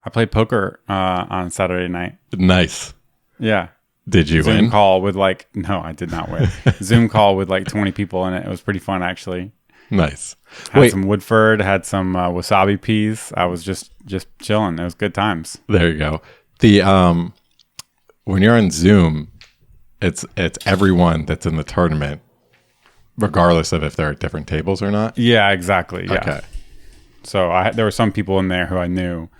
I played poker on Saturday night. Nice. Yeah. Did you Zoom win? call with no, I did not win. Zoom call with 20 people in it. It was pretty fun, actually. Nice. Had some Woodford, had some wasabi peas. I was just chilling. It was good times. There you go. The when you're on Zoom, it's everyone that's in the tournament, regardless of if they're at different tables or not. Yeah, exactly. Yeah. Okay. So there were some people in there who I knew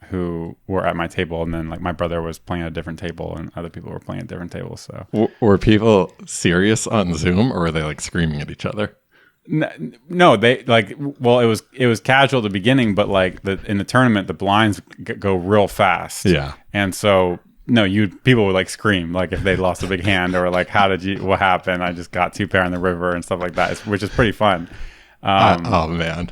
who were at my table, and then my brother was playing at a different table, and other people were playing at different tables. So Were people serious on Zoom, or were they screaming at each other? No, they well, it was casual at the beginning, but in the tournament, the blinds go real fast. Yeah. And so people would scream if they lost a big hand, or what happened? I just got 2 pair in the river and stuff like that, which is pretty fun. Oh man.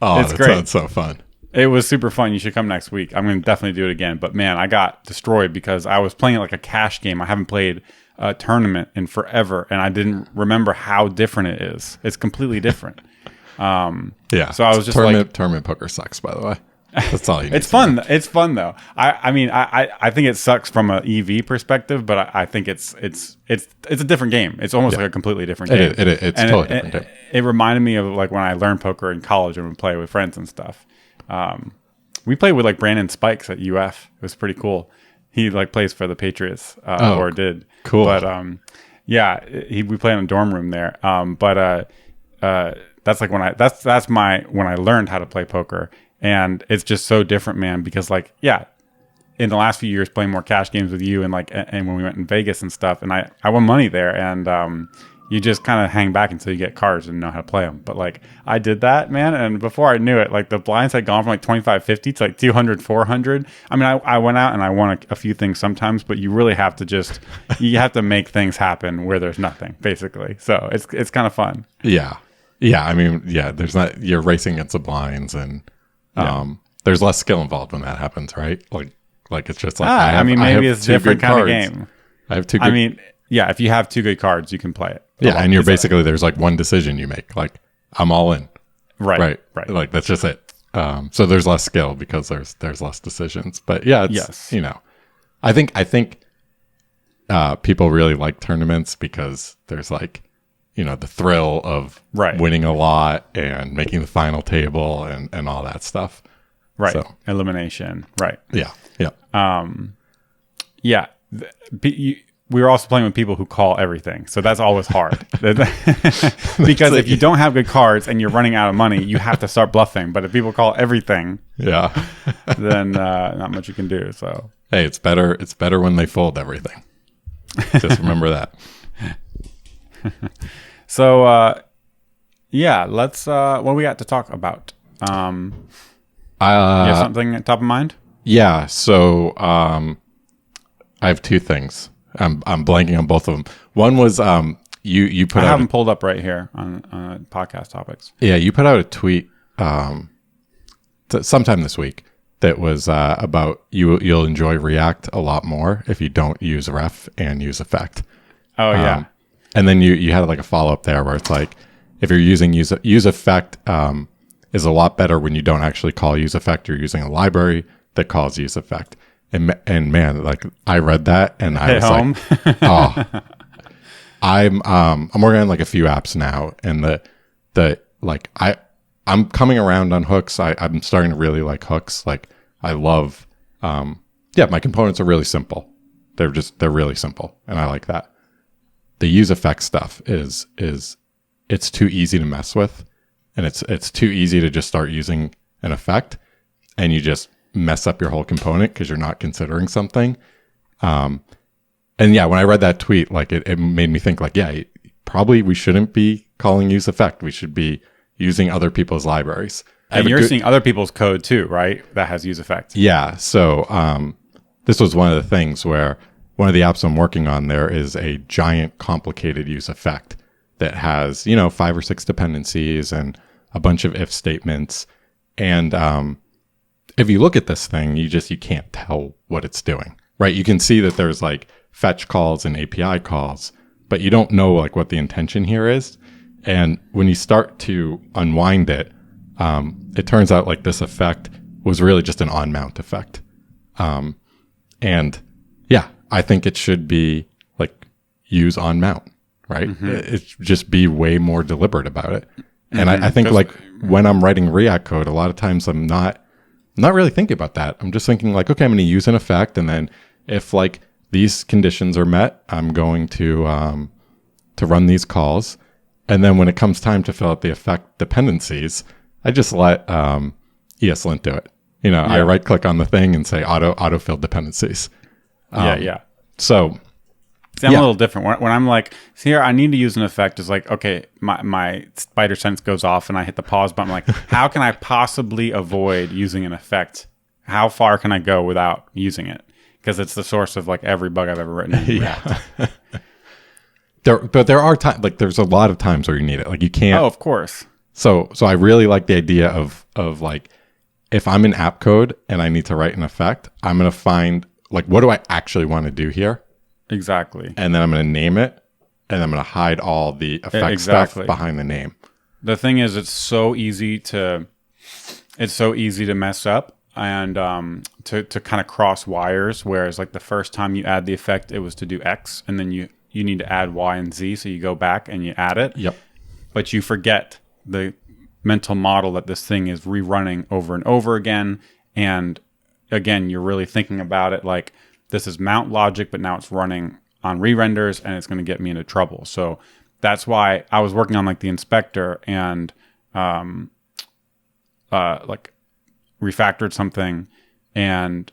Oh, it's that great. Sounds so fun. It was super fun. You should come next week. I'm going to definitely do it again. But man, I got destroyed because I was playing it like a cash game. I haven't played a tournament in forever, and I didn't remember how different it is. It's completely different. Yeah. So I was just tournament poker sucks, by the way. That's all you need. It's fun. It's fun though. I mean, I think it sucks from an EV perspective, but I think it's a different game. It's almost like a completely different game. It's totally different. It reminded me of when I learned poker in college and would play with friends and stuff. We played with Brandon Spikes at UF. It was pretty cool. He plays for the Patriots or did. Cool. But yeah, we played in a dorm room there. But that's when I learned how to play poker. And it's just so different, man, because in the last few years playing more cash games with you and when we went in Vegas and stuff, and I won money there, and you just kind of hang back until you get cards and know how to play them. But I did that, man, and before I knew it, the blinds had gone from 25-50 to 200, 400. I mean, I went out and I won a few things sometimes, but you really have to you have to make things happen where there's nothing, basically. So it's kind of fun. Yeah. Yeah. I mean, you're racing against the blinds, and there's less skill involved when that happens, right? It's just maybe it's a different kind of game. I have 2 good. I mean, yeah, if you have 2 good cards, you can play it. Yeah, and you're basically there's one decision you make. I'm all in. Right. That's just it. So there's less skill because there's less decisions. But yeah, it's I think people really like tournaments because there's the thrill of winning a lot and making the final table and all that stuff. Right. So, elimination. Right. Yeah. Yeah. Yeah. We were also playing with people who call everything. So that's always hard. Because if you don't have good cards and you're running out of money, you have to start bluffing. But if people call everything, then not much you can do. So hey, it's better when they fold everything. Just remember that. So let's what do we got to talk about? You have something at top of mind? Yeah, so I have 2 things. I'm blanking on both of them. One was you put I out haven't pulled up right here on podcast topics. Yeah, you put out a tweet sometime this week that was about you'll enjoy React a lot more if you don't use ref and useEffect. Oh yeah. And then you had a follow up there where it's if you're using useEffect is a lot better when you don't actually call useEffect. You're using a library that calls useEffect. And man, I read that and I was home. Oh, I'm working on a few apps now, and I'm coming around on hooks. I'm starting to really like hooks. I love, my components are really simple. They're really simple, and I like that. The useEffect stuff is it's too easy to mess with, and it's too easy to just start using an effect, and you just mess up your whole component because you're not considering something. And yeah, when I read that tweet, it made me think probably we shouldn't be calling useEffect. We should be using other people's libraries. And you're seeing other people's code too, right? That has useEffect. Yeah. So this was one of the things where one of the apps I'm working on, there is a giant complicated useEffect that has, 5 or 6 dependencies and a bunch of if statements. And if you look at this thing, you can't tell what it's doing, right? You can see that there's fetch calls and API calls, but you don't know what the intention here is. And when you start to unwind it, it turns out this effect was really just an on mount effect. And yeah, I think it should be like use on mount, right? It should just be way more deliberate about it. And I think like when I'm writing React code, a lot of times I'm not really thinking about that. I'm just thinking like, okay, I'm going to use an effect. And then if like these conditions are met, I'm going to run these calls. And then when it comes time to fill out the effect dependencies, I just let ESLint do it. I right click on the thing and say autofill dependencies. So see, I'm a little different. When I'm like, see here, I need to use an effect. It's like, okay, my spider sense goes off and I hit the pause button. I'm like, how can I possibly avoid using an effect? How far can I go without using it? Because it's the source of like every bug I've ever written in React. But there are times, like there's a lot of times where you need it. Like you can't. Oh, of course. So I really like the idea of like, if I'm in app code and I need to write an effect, I'm going to find like, what do I actually want to do here? Exactly. And then I'm going to name it, and I'm going to hide all the effect stuff behind the name. The thing is, it's so easy to mess up and to kind of cross wires. Whereas like the first time you add the effect, it was to do X, and then you need to add Y and Z. So you go back and you add it. Yep. But you forget the mental model that this thing is rerunning over and over again. And again, you're really thinking about it like this is mount logic, but now it's running on re-renders and it's going to get me into trouble. So that's why I was working on like the inspector and like refactored something. And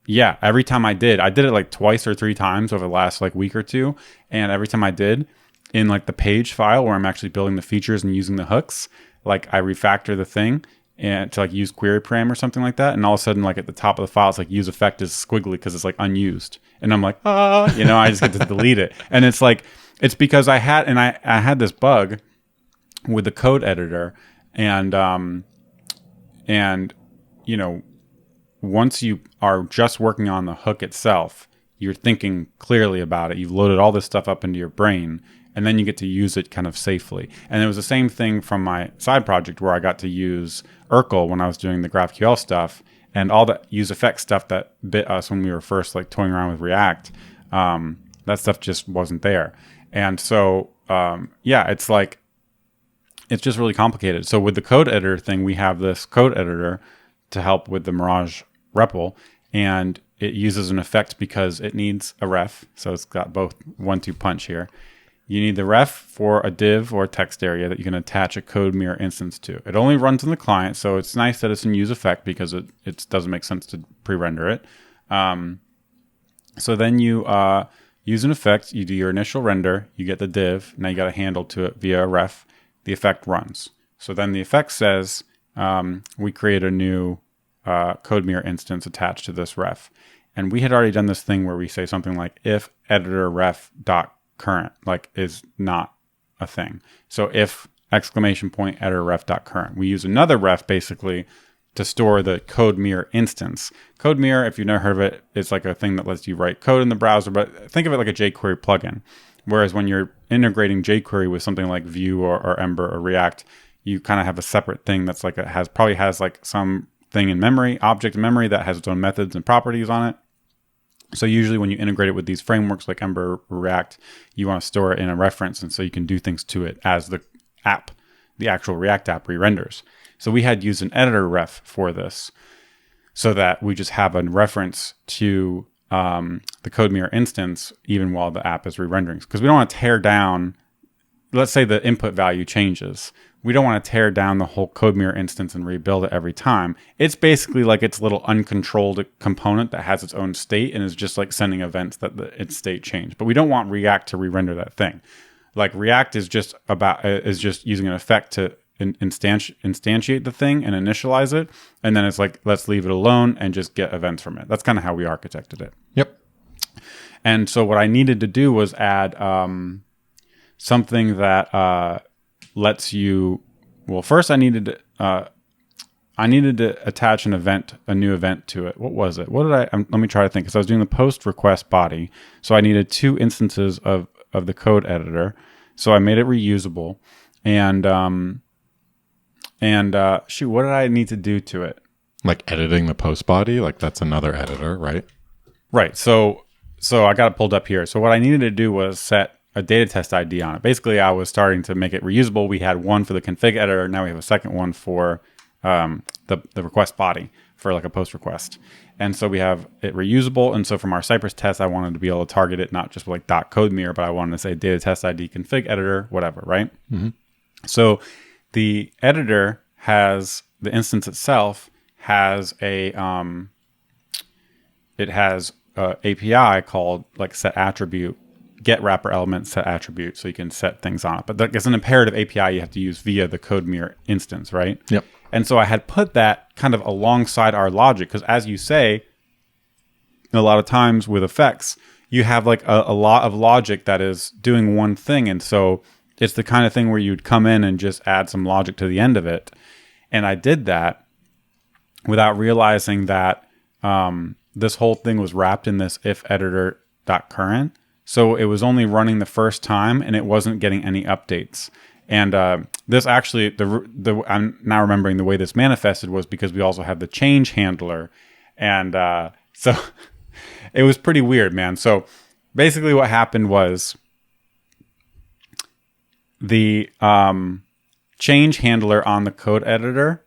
yeah, every time I did it like twice or 3 times over the last like week or two. And every time I did in like the page file where I'm actually building the features and using the hooks, like I refactor the thing and to like use query param or something like that. And all of a sudden, like at the top of the file, it's like useEffect is squiggly because it's like unused. And I'm like, I just get to delete it. And it's like, it's because I had this bug with the code editor and once you are just working on the hook itself, you're thinking clearly about it. You've loaded all this stuff up into your brain, and then you get to use it kind of safely. And it was the same thing from my side project where I got to use Urkel when I was doing the GraphQL stuff, and all the useEffect stuff that bit us when we were first like toying around with React. That stuff just wasn't there. And so, it's like, it's just really complicated. So with the code editor thing, we have this code editor to help with the Mirage REPL, and it uses an effect because it needs a ref. So it's got both 1-2 punch here. You need the ref for a div or a text area that you can attach a code mirror instance to. It only runs on the client, so it's nice that it's in useEffect because it doesn't make sense to pre-render it. So then you use an effect, you do your initial render, you get the div, now you got a handle to it via a ref, the effect runs. So then the effect says, we create a new code mirror instance attached to this ref. And we had already done this thing where we say something like if editor ref dot current like is not a thing. So if exclamation point editor ref dot current, we use another ref basically to store the code mirror instance. Code mirror, if you've never heard of it, it's like a thing that lets you write code in the browser, but think of it like a jQuery plugin. Whereas when you're integrating jQuery with something like Vue or Ember or React, you kind of have a separate thing that's like probably has like some thing in memory, object in memory that has its own methods and properties on it. So usually when you integrate it with these frameworks like Ember or React, you want to store it in a reference, and so you can do things to it as the app, the actual React app re-renders. So we had used an editor ref for this so that we just have a reference to the code mirror instance even while the app is re-rendering. Because we don't want to tear down, let's say the input value changes. We don't want to tear down the whole code mirror instance and rebuild it every time. It's basically like its little uncontrolled component that has its own state and is just like sending events that its state change. But we don't want React to re-render that thing. Like React is just using an effect to instantiate the thing and initialize it. And then it's like, let's leave it alone and just get events from it. That's kind of how we architected it. Yep. And so what I needed to do was add something that lets you. Well, first I needed to attach a new event to it. What was it? What did let me try to think. Because I was doing the post request body, so I needed 2 instances of the code editor. So I made it reusable, and shoot, what did I need to do to it? Like editing the post body, like that's another editor, right? Right. So I got it pulled up here. So what I needed to do was set a data test ID on it. Basically, I was starting to make it reusable. We had one for the config editor. Now we have a second one for the request body for like a post request. And so we have it reusable. And so from our Cypress test, I wanted to be able to target it, not just with like .code mirror, but I wanted to say data test ID, config editor, whatever, right? Mm-hmm. So the editor has, the instance itself has a, it has a API called like set attribute, get wrapper element, set attribute. So you can set things on it. But it's an imperative API you have to use via the code mirror instance, right? Yep. And so I had put that kind of alongside our logic, because as you say, a lot of times with effects, you have like a lot of logic that is doing one thing. And so it's the kind of thing where you'd come in and just add some logic to the end of it. And I did that without realizing that this whole thing was wrapped in this if editor.current. So it was only running the first time and it wasn't getting any updates. And this actually, I'm now remembering the way this manifested was because we also have the change handler. And so it was pretty weird, man. So basically what happened was the change handler on the code editor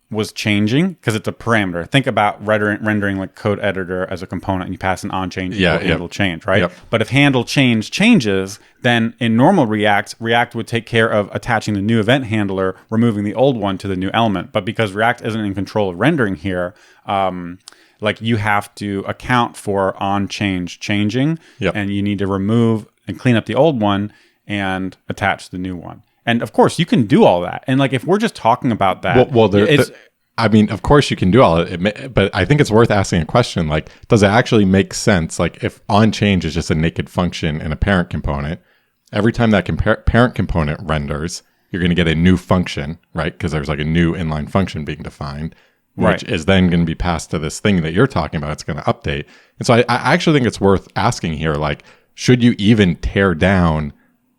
was changing because it's a parameter. Think about rendering like code editor as a component and you pass an on change handle change, right? Yep. But if handle change changes, then in normal React would take care of attaching the new event handler, removing the old one to the new element. But because React isn't in control of rendering here, like you have to account for on change changing, and you need to remove and clean up the old one and attach the new one. And of course, you can do all that. And like, if we're just talking about that, I mean, of course you can do all of it, but I think it's worth asking a question. Like, does it actually make sense? Like, if on change is just a naked function in a parent component, every time that parent component renders, you're going to get a new function, right? Because there's like a new inline function being defined, which is then going to be passed to this thing that you're talking about. It's going to update. And so I actually think it's worth asking here, like, should you even tear down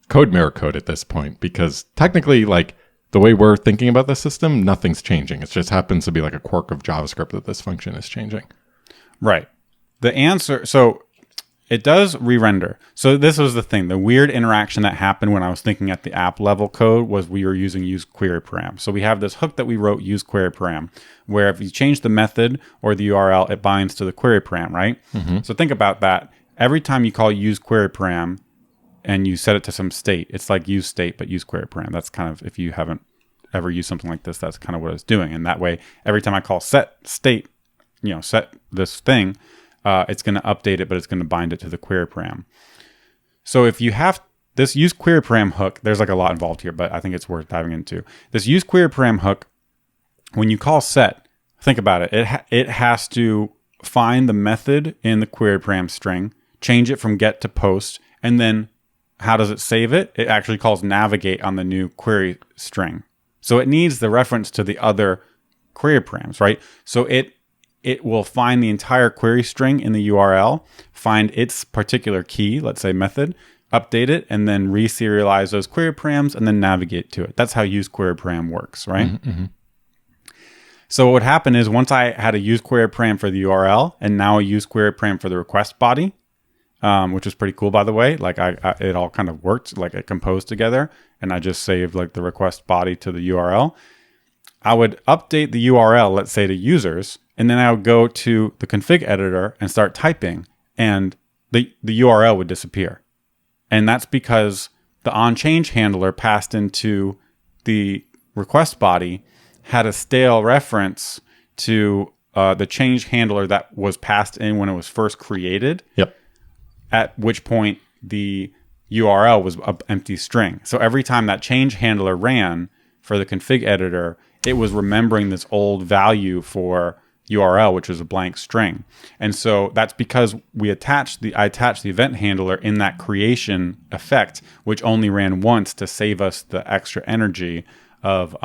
code mirror code at this point? Because technically, like, the way we're thinking about the system, nothing's changing. It just happens to be like a quirk of JavaScript that this function is changing. Right. The answer, so it does re-render. So this was the thing. The weird interaction that happened when I was thinking at the app level code was we were using useQueryParam. So we have this hook that we wrote, useQueryParam, where if you change the method or the URL, it binds to the query param, right? Mm-hmm. So think about that. Every time you call useQueryParam, and you set it to some state, it's like use state, but use query param. That's kind of, if you haven't ever used something like this, that's kind of what it's doing. And that way, every time I call set state, set this thing, it's going to update it, but it's going to bind it to the query param. So if you have this use query param hook, there's like a lot involved here, but I think it's worth diving into. This use query param hook, when you call set, think about it. It has to find the method in the query param string, change it from get to post, and then how does it save it? It actually calls navigate on the new query string. So it needs the reference to the other query params, right? So it will find the entire query string in the URL, find its particular key, let's say method, update it, and then reserialize those query params and then navigate to it. That's how use query param works, right? Mm-hmm, mm-hmm. So what would happen is once I had a use query param for the URL and now a use query param for the request body, which was pretty cool, by the way. Like it all kind of worked, like it composed together, and I just saved like the request body to the URL. I would update the URL, let's say to users, and then I would go to the config editor and start typing, and the URL would disappear. And that's because the onChange handler passed into the request body had a stale reference to the change handler that was passed in when it was first created. Yep. At which point the URL was an empty string. So every time that change handler ran for the config editor, it was remembering this old value for URL, which was a blank string. And so that's because I attached the event handler in that creation effect, which only ran once to save us the extra energy of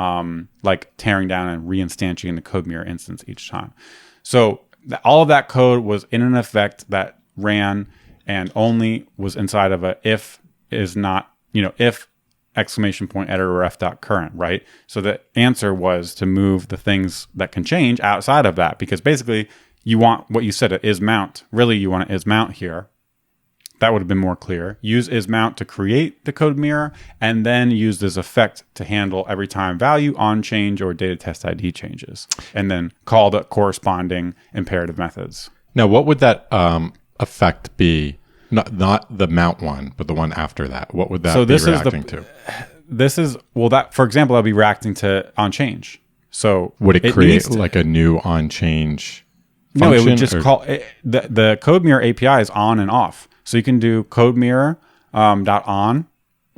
like tearing down and reinstantiating the code mirror instance each time. So all of that code was in an effect that ran and only was inside of a if is not, if !editor ref.current, right? So the answer was to move the things that can change outside of that, because basically you want what you said, is mount. Really, you want is mount here. That would have been more clear. Use isMount to create the code mirror, and then use this effect to handle every time value, on change, or data test ID changes. And then call the corresponding imperative methods. Now, what would that effect be? Not the mount one, but the one after that. What would that be reacting to? This is, well, that, for example, I'll be reacting to on change. So would it create like a new on change function? No, it would just call it, the code mirror API is on and off. So you can do code mirror dot on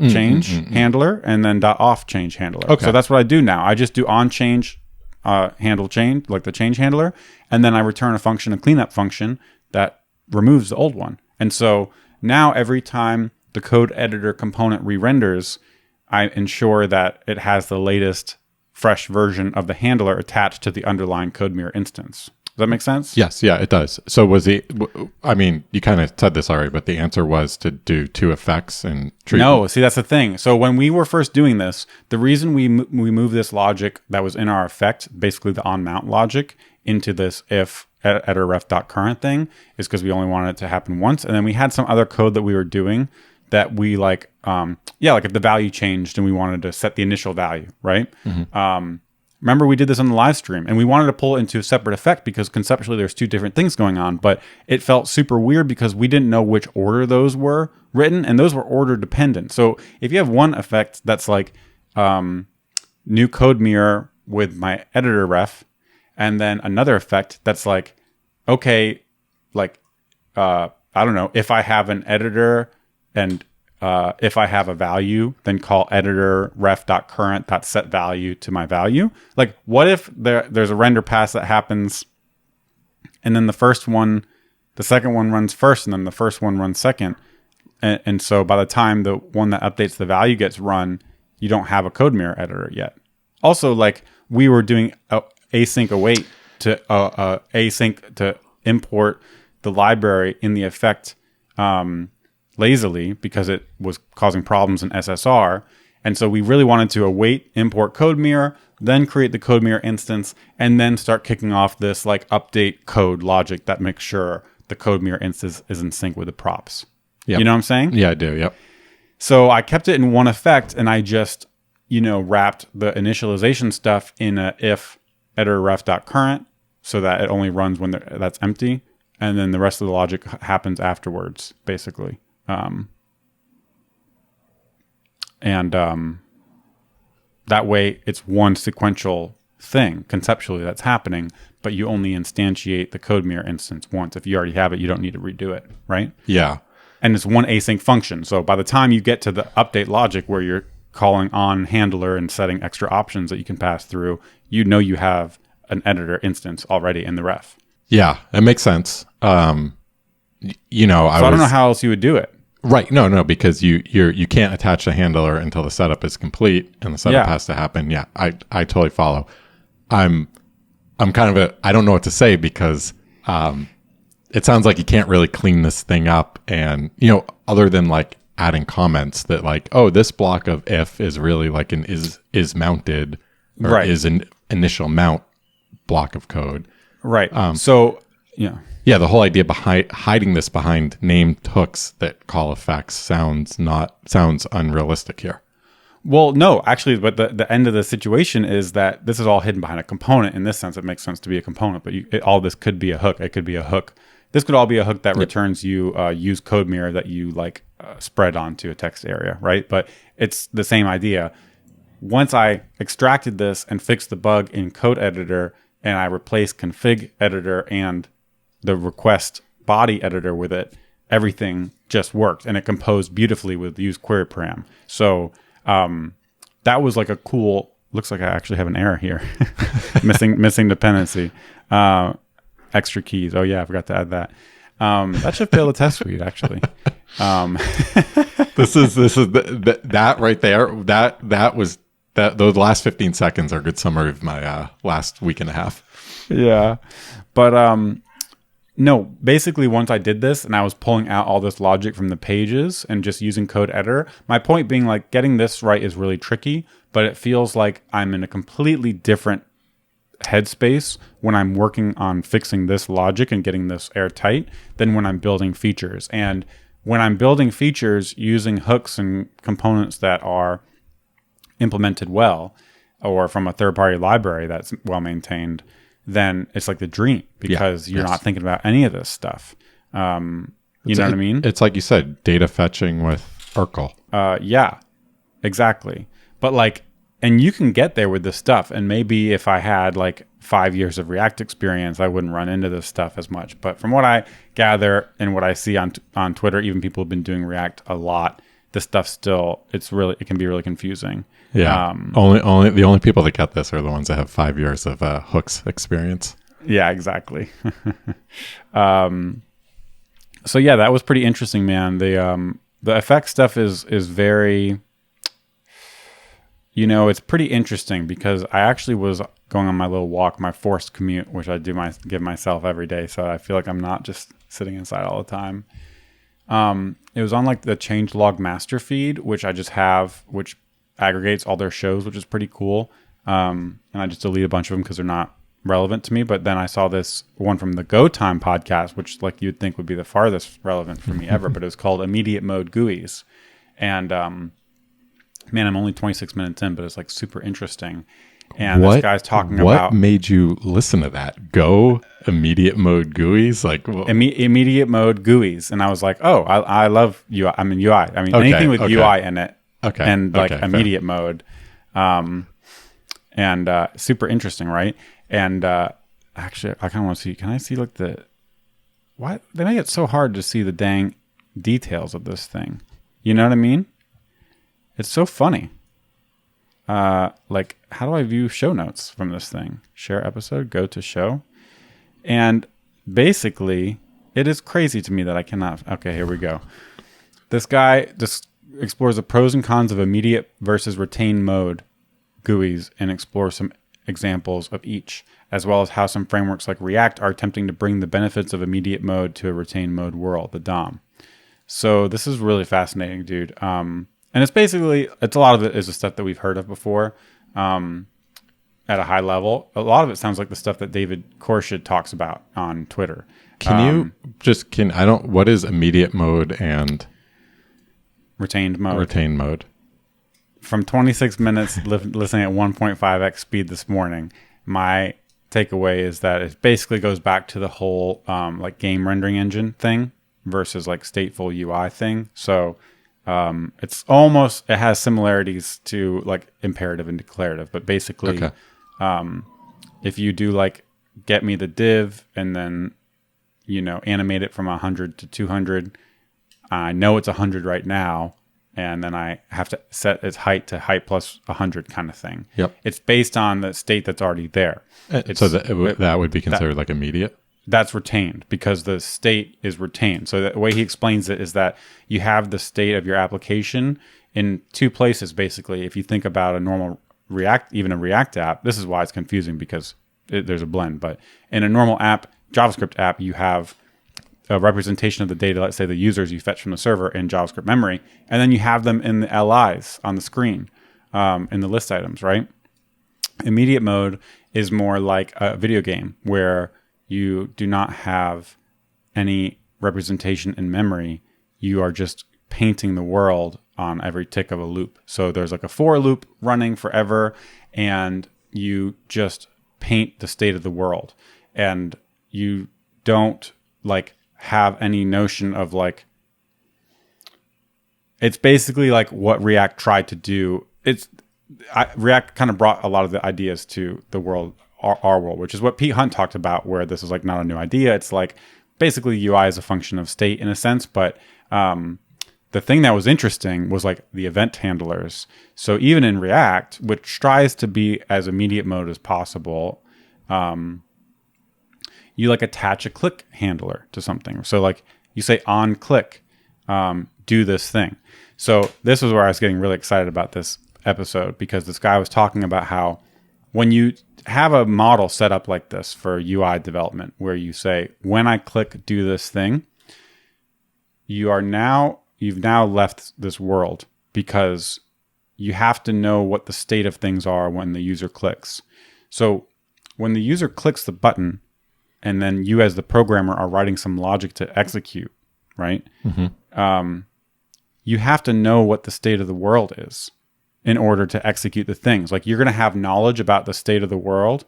change handler, and then dot off change handler. Okay. So that's what I do now. I just do on change handle change, like the change handler, and then I return a function, a cleanup function that removes the old one. And so now every time the code editor component re-renders, I ensure that it has the latest fresh version of the handler attached to the underlying code mirror instance. Does that make sense? Yes. Yeah, it does. So I mean, you kind of said this already, but the answer was to do two effects and treat. No, see, that's the thing. So when we were first doing this, the reason we moved this logic that was in our effect, basically the on mount logic, into this if editor ref.current thing is because we only wanted it to happen once. And then we had some other code that we were doing that we like if the value changed and we wanted to set the initial value, right? Remember, we did this on the live stream, and we wanted to pull it into a separate effect because conceptually there's two different things going on, but it felt super weird because we didn't know which order those were written, and those were order dependent. So if you have one effect that's like new code mirror with my editor ref, and then another effect that's like, okay, like, I don't know, if I have an editor and if I have a value, then call editor ref.current.set value to my value. Like, what if there's a render pass that happens, and then the second one runs first, and then the first one runs second, and so by the time the one that updates the value gets run, you don't have a code mirror editor yet. Also, like, we were doing async await to async to import the library in the effect lazily because it was causing problems in SSR. And so we really wanted to await import code mirror, then create the code mirror instance, and then start kicking off this like update code logic that makes sure the code mirror instance is in sync with the props. Yep. You know what I'm saying? Yeah, I do. Yep. So I kept it in one effect, and I just, wrapped the initialization stuff in a if editor ref.current so that it only runs when that's empty. And then the rest of the logic happens afterwards, basically. That way it's one sequential thing conceptually that's happening, but you only instantiate the code mirror instance once. If you already have it, you don't need to redo it, right? Yeah. And it's one async function. So by the time you get to the update logic where you're calling on handler and setting extra options that you can pass through, you have an editor instance already in the ref. Yeah, it makes sense. I don't know how else you would do it. Right. No, because you can't attach the handler until the setup is complete, and the setup has to happen. Yeah, I totally follow. I'm kind of I don't know what to say because it sounds like you can't really clean this thing up, and other than like adding comments that like, oh, this block of if is really like an is mounted or right. is an initial mount block of code. Right. Yeah, the whole idea behind hiding this behind named hooks that call effects sounds unrealistic here. Well, no, actually, but the end of the situation is that this is all hidden behind a component. In this sense, it makes sense to be a component, but all this could be a hook. It could be a hook. This could all be a hook that returns you use code mirror that you spread onto a text area, right? But it's the same idea. Once I extracted this and fixed the bug in code editor, and I replaced config editor and the request body editor with it, everything just worked, and it composed beautifully with use query param. So that was like a cool. Looks like I actually have an error here, missing dependency, extra keys. Oh yeah, I forgot to add that. That should fail the test suite actually. This is that right there. That was. Those last 15 seconds are a good summary of my last week and a half. Yeah. But No, basically once I did this and I was pulling out all this logic from the pages and just using code editor, my point being like getting this right is really tricky, but it feels like I'm in a completely different headspace when I'm working on fixing this logic and getting this airtight than when I'm building features. And when I'm building features using hooks and components that are implemented well or from a third-party library that's well maintained, then it's like the dream because you're not thinking about any of this stuff. You know what I mean? It's like you said, data fetching with Urkel. Yeah, exactly. But like, and you can get there with this stuff. And maybe if I had like 5 years of React experience, I wouldn't run into this stuff as much. But from what I gather and what I see on Twitter, even people who've been doing React a lot, this stuff still, it can be really confusing. Yeah. The only people that get this are the ones that have 5 years of hooks experience. Yeah, exactly. So yeah, that was pretty interesting, man. The effect stuff is very, it's pretty interesting because I actually was going on my little walk, my forced commute, which I give myself every day. So I feel like I'm not just sitting inside all the time. It was on like the changelog master feed, which I just have, which aggregates all their shows, which is pretty cool. And I just delete a bunch of them because they're not relevant to me. But then I saw this one from the Go Time podcast, which like you'd think would be the farthest relevant for me ever, but it was called Immediate Mode GUIs. And, man, I'm only 26 minutes in, but it's like super interesting. And this guy's talking about what made you listen to that? Go immediate mode GUIs, like immediate mode GUIs, and I was like, oh, I love UI. I mean UI. I mean anything with UI in it, and like immediate mode, and super interesting, right? And actually, I kind of want to see. Can I see like why they make it so hard to see the dang details of this thing? You know what I mean? It's so funny. Like, how do I view show notes from this thing? Share episode, go to show. And basically, it is crazy to me that I cannot. Okay, here we go. This guy just explores the pros and cons of immediate versus retained mode GUIs and explores some examples of each, as well as how some frameworks like React are attempting to bring the benefits of immediate mode to a retained mode world, the DOM. So this is really fascinating, dude. And it's a lot of it is the stuff that we've heard of before at a high level. A lot of it sounds like the stuff that David Khorshid talks about on Twitter. What is immediate mode and retained mode? Retained mode. From 26 minutes listening at 1.5x speed this morning, my takeaway is that it basically goes back to the whole like game rendering engine thing versus like stateful UI thing. So it has similarities to like imperative and declarative, but basically, if you do like get me the div and then, animate it from 100 to 200, I know it's 100 right now. And then I have to set its height to height plus 100 kind of thing. Yep. It's based on the state that's already there. So that would be considered like immediate? That's retained because the state is retained. So the way he explains it is that you have the state of your application in two places, basically. If you think about a normal even a React app, this is why it's confusing because there's a blend. But in a normal app, JavaScript app, you have a representation of the data, let's say the users you fetch from the server in JavaScript memory, and then you have them in the LIs on the screen, in the list items, right? Immediate mode is more like a video game where you do not have any representation in memory. You are just painting the world on every tick of a loop. So there's like a for loop running forever, and you just paint the state of the world. And you don't like have any notion of like, it's basically like what React tried to do. React kind of brought a lot of the ideas to the world, our world, which is what Pete Hunt talked about, where this is like not a new idea. It's like basically UI is a function of state in a sense, but the thing that was interesting was like the event handlers. So even in React, which tries to be as immediate mode as possible, you like attach a click handler to something. So like you say on click, do this thing. So this was where I was getting really excited about this episode, because this guy was talking about how when you have a model set up like this for UI development where you say, when I click do this thing, you've now left this world because you have to know what the state of things are when the user clicks. So when the user clicks the button and then you as the programmer are writing some logic to execute, right? You have to know what the state of the world is in order to execute the things. Like you're going to have knowledge about the state of the world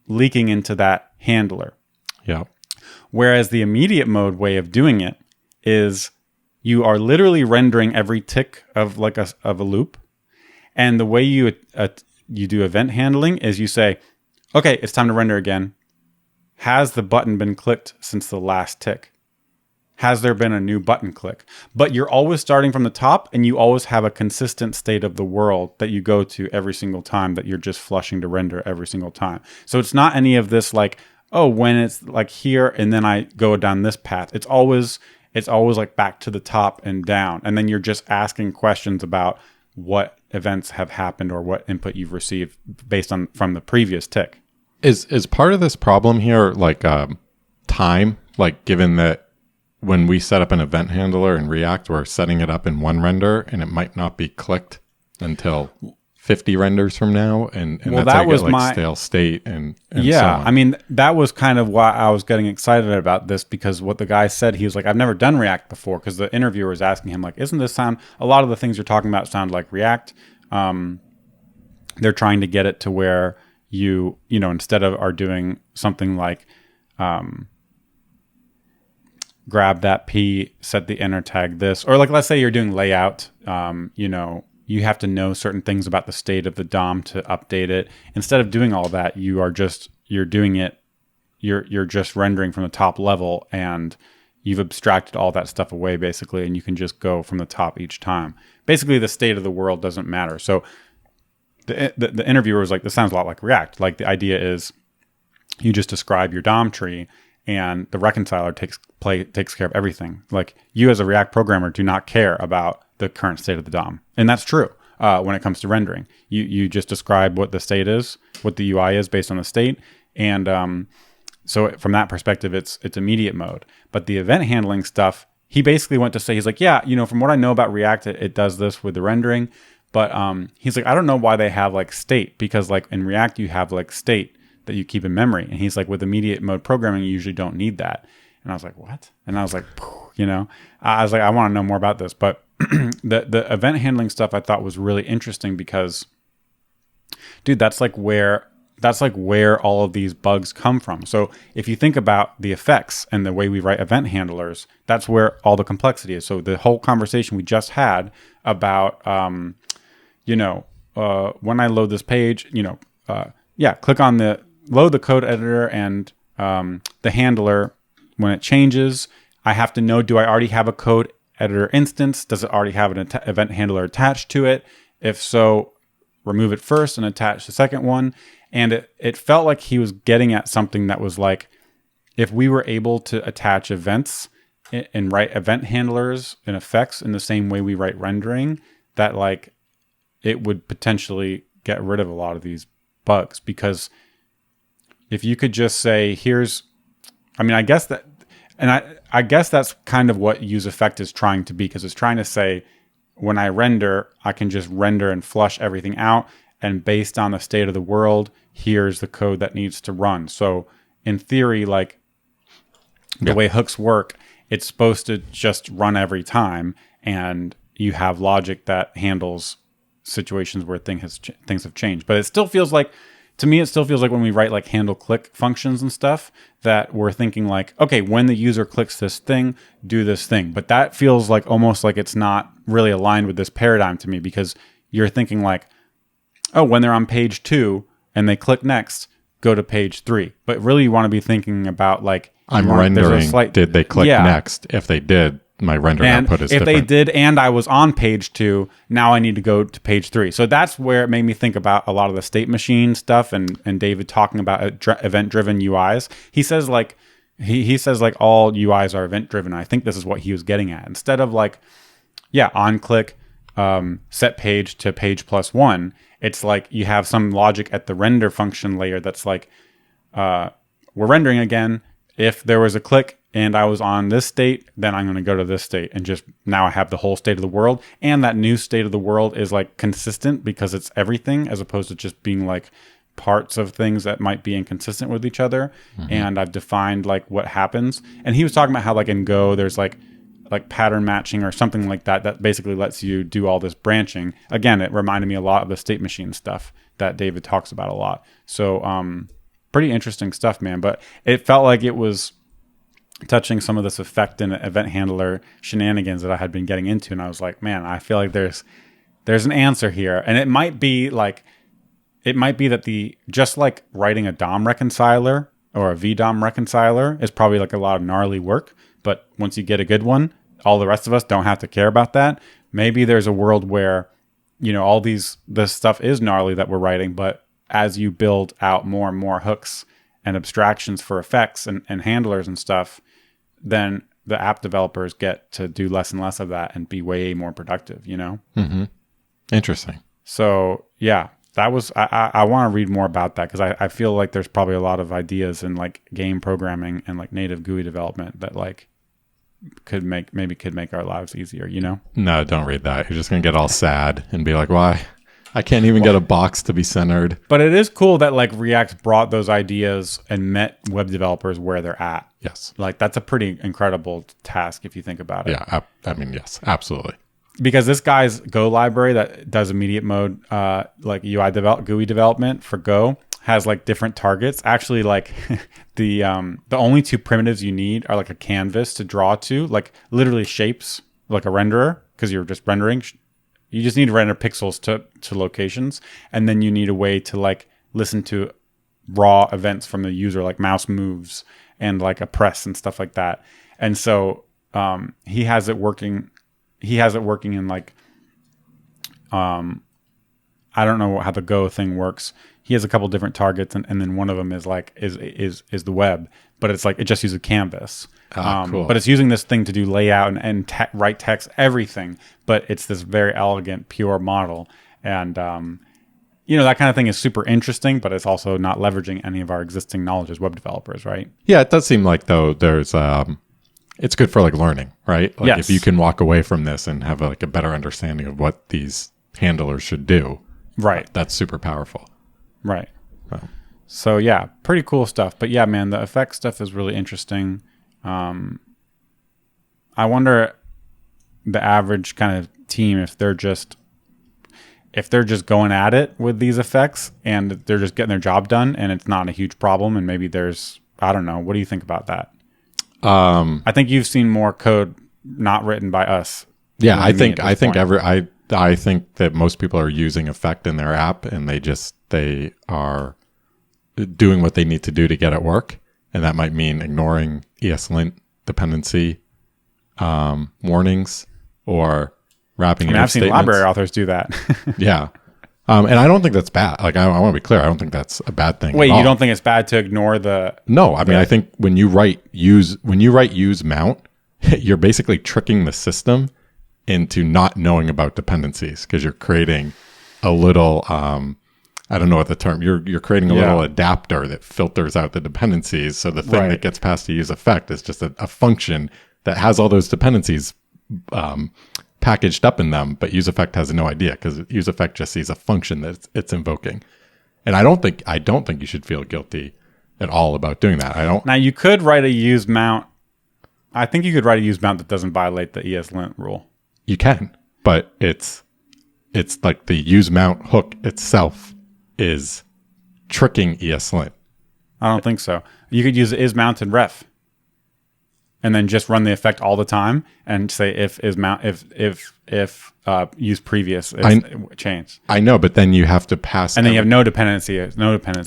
leaking into that handler. Yeah. Whereas the immediate mode way of doing it is you are literally rendering every tick of a loop. And the way you do event handling is you say, okay, it's time to render again. Has the button been clicked since the last tick? Has there been a new button click? But you're always starting from the top and you always have a consistent state of the world that you go to every single time that you're just flushing to render every single time. So it's not any of this like, oh, when it's like here and then I go down this path. It's always like back to the top and down. And then you're just asking questions about what events have happened or what input you've received based on from the previous tick. Is part of this problem here like time? Like given that when we set up an event handler in React, we're setting it up in one render and it might not be clicked until 50 renders from now. And well, that's that how you was get, like, my stale state and yeah. so on. I mean, that was kind of why I was getting excited about this, because what the guy said, he was like, I've never done React before, because the interviewer was asking him like, isn't this sound, a lot of the things you're talking about sound like React. They're trying to get it to where you know, instead of are doing something like, grab that P, set the inner tag this, or like, let's say you're doing layout, you know, you have to know certain things about the state of the DOM to update it. Instead of doing all that, you're just rendering from the top level and you've abstracted all that stuff away basically. And you can just go from the top each time. Basically the state of the world doesn't matter. So the interviewer was like, this sounds a lot like React. Like the idea is you just describe your DOM tree and the reconciler takes care of everything. Like you as a React programmer do not care about the current state of the DOM. And that's true when it comes to rendering. You just describe what the state is, what the UI is based on the state. And so from that perspective, it's immediate mode. But the event handling stuff, he basically went to say, he's like, yeah, you know, from what I know about React, it does this with the rendering. But he's like, I don't know why they have like state, because like in React, you have like state that you keep in memory. And he's like, with immediate mode programming, you usually don't need that. And I was like, what? And I was like, you know, I was like, I want to know more about this. But the event handling stuff I thought was really interesting because, dude, that's like where all of these bugs come from. So if you think about the effects and the way we write event handlers, that's where all the complexity is. So the whole conversation we just had about, you know, when I load this page, you know, click on load the code editor and the handler. When it changes, I have to know, do I already have a code editor instance? Does it already have an event handler attached to it? If so, remove it first and attach the second one. And it felt like he was getting at something that was like, if we were able to attach events and write event handlers and effects in the same way we write rendering, that like it would potentially get rid of a lot of these bugs. Because if you could just say, I guess that's kind of what useEffect is trying to be, because it's trying to say, when I render, I can just render and flush everything out. And based on the state of the world, here's the code that needs to run. So in theory, like the way hooks work, it's supposed to just run every time. And you have logic that handles situations where things have changed. But it still feels like, to me, when we write like handle click functions and stuff, that we're thinking like, okay, when the user clicks this thing, do this thing. But that feels like almost like it's not really aligned with this paradigm to me, because you're thinking like, oh, when they're on page 2 and they click next, go to page 3. But really you want to be thinking about like, I'm rendering, did they click next? If they did, my render output is different. If they did and I was on page 2, now I need to go to page 3. So that's where it made me think about a lot of the state machine stuff and David talking about event-driven UIs. He says like, he says like all UIs are event-driven. I think this is what he was getting at. Instead of like, on click, set page to page plus one. It's like you have some logic at the render function layer that's like, we're rendering again. If there was a click and I was on this state, then I'm going to go to this state, and just now I have the whole state of the world. And that new state of the world is like consistent because it's everything, as opposed to just being like parts of things that might be inconsistent with each other. And I've defined like what happens. And he was talking about how like in Go, there's like pattern matching or something like that basically lets you do all this branching. Again, it reminded me a lot of the state machine stuff that David talks about a lot. So pretty interesting stuff, man. But it felt like it was touching some of this effect and event handler shenanigans that I had been getting into. And I was like, man, I feel like there's an answer here. And it might be that just like writing a DOM reconciler or a VDOM reconciler is probably like a lot of gnarly work. But once you get a good one, all the rest of us don't have to care about that. Maybe there's a world where, all this stuff is gnarly that we're writing, but as you build out more and more hooks and abstractions for effects and handlers and stuff, then the app developers get to do less and less of that and be way more productive, Mm-hmm. Interesting. So yeah, that was, I want to read more about that, because I feel like there's probably a lot of ideas in like game programming and like native GUI development that like could make our lives easier, No, don't read that. You're just going to get all sad and be like, why? I can't even get a box to be centered. But it is cool that like React brought those ideas and met web developers where they're at. Yes. Like that's a pretty incredible task if you think about it. Yeah. I mean, yes, absolutely. Because this guy's Go library that does immediate mode, like GUI development for Go, has like different targets. Actually, like the only two primitives you need are like a canvas to draw to, like literally shapes, like a renderer, because you're just rendering. You just need to render pixels to locations, and then you need a way to like listen to raw events from the user, like mouse moves and like a press and stuff like that. And so he has it working. He has it working in like, I don't know how the Go thing works. He has a couple different targets, and then one of them is like is the web, but it's like it just uses canvas. Cool. But it's using this thing to do layout and write text, everything. But it's this very elegant, pure model, and that kind of thing is super interesting. But it's also not leveraging any of our existing knowledge as web developers, right? Yeah, it does seem like though there's it's good for like learning, right? Like yes. If you can walk away from this and have like a better understanding of what these handlers should do, right? That's super powerful. Right. So yeah, pretty cool stuff. But yeah, man, the effect stuff is really interesting. I wonder the average kind of team, if they're just going at it with these effects and they're just getting their job done and it's not a huge problem, and maybe there's, I don't know. What do you think about that? I think you've seen more code not written by us. Yeah, I think that most people are using effect in their app, and they are doing what they need to do to get it work. And that might mean ignoring ESLint dependency warnings or wrapping in I've seen library authors do that. Yeah. And I don't think that's bad. Like, I want to be clear. I don't think that's a bad thing. Wait, you don't think it's bad to ignore the... No, I mean, I think when you write use mount, you're basically tricking the system into not knowing about dependencies, because you're creating a little, I don't know what the term, you're creating a little adapter that filters out the dependencies. So the thing that gets passed to useEffect is just a function that has all those dependencies packaged up in them, but useEffect has no idea, because useEffect just sees a function that it's invoking. And I don't think you should feel guilty at all about doing that. Now you could write a use mount. I think you could write a use mount that doesn't violate the ESLint rule. You can, but it's like the use mount hook itself is tricking ESLint. I don't think so. You could use is mounted ref, and then just run the effect all the time and say if use previous is changed. I know, but then you have to pass, and then you have no dependency.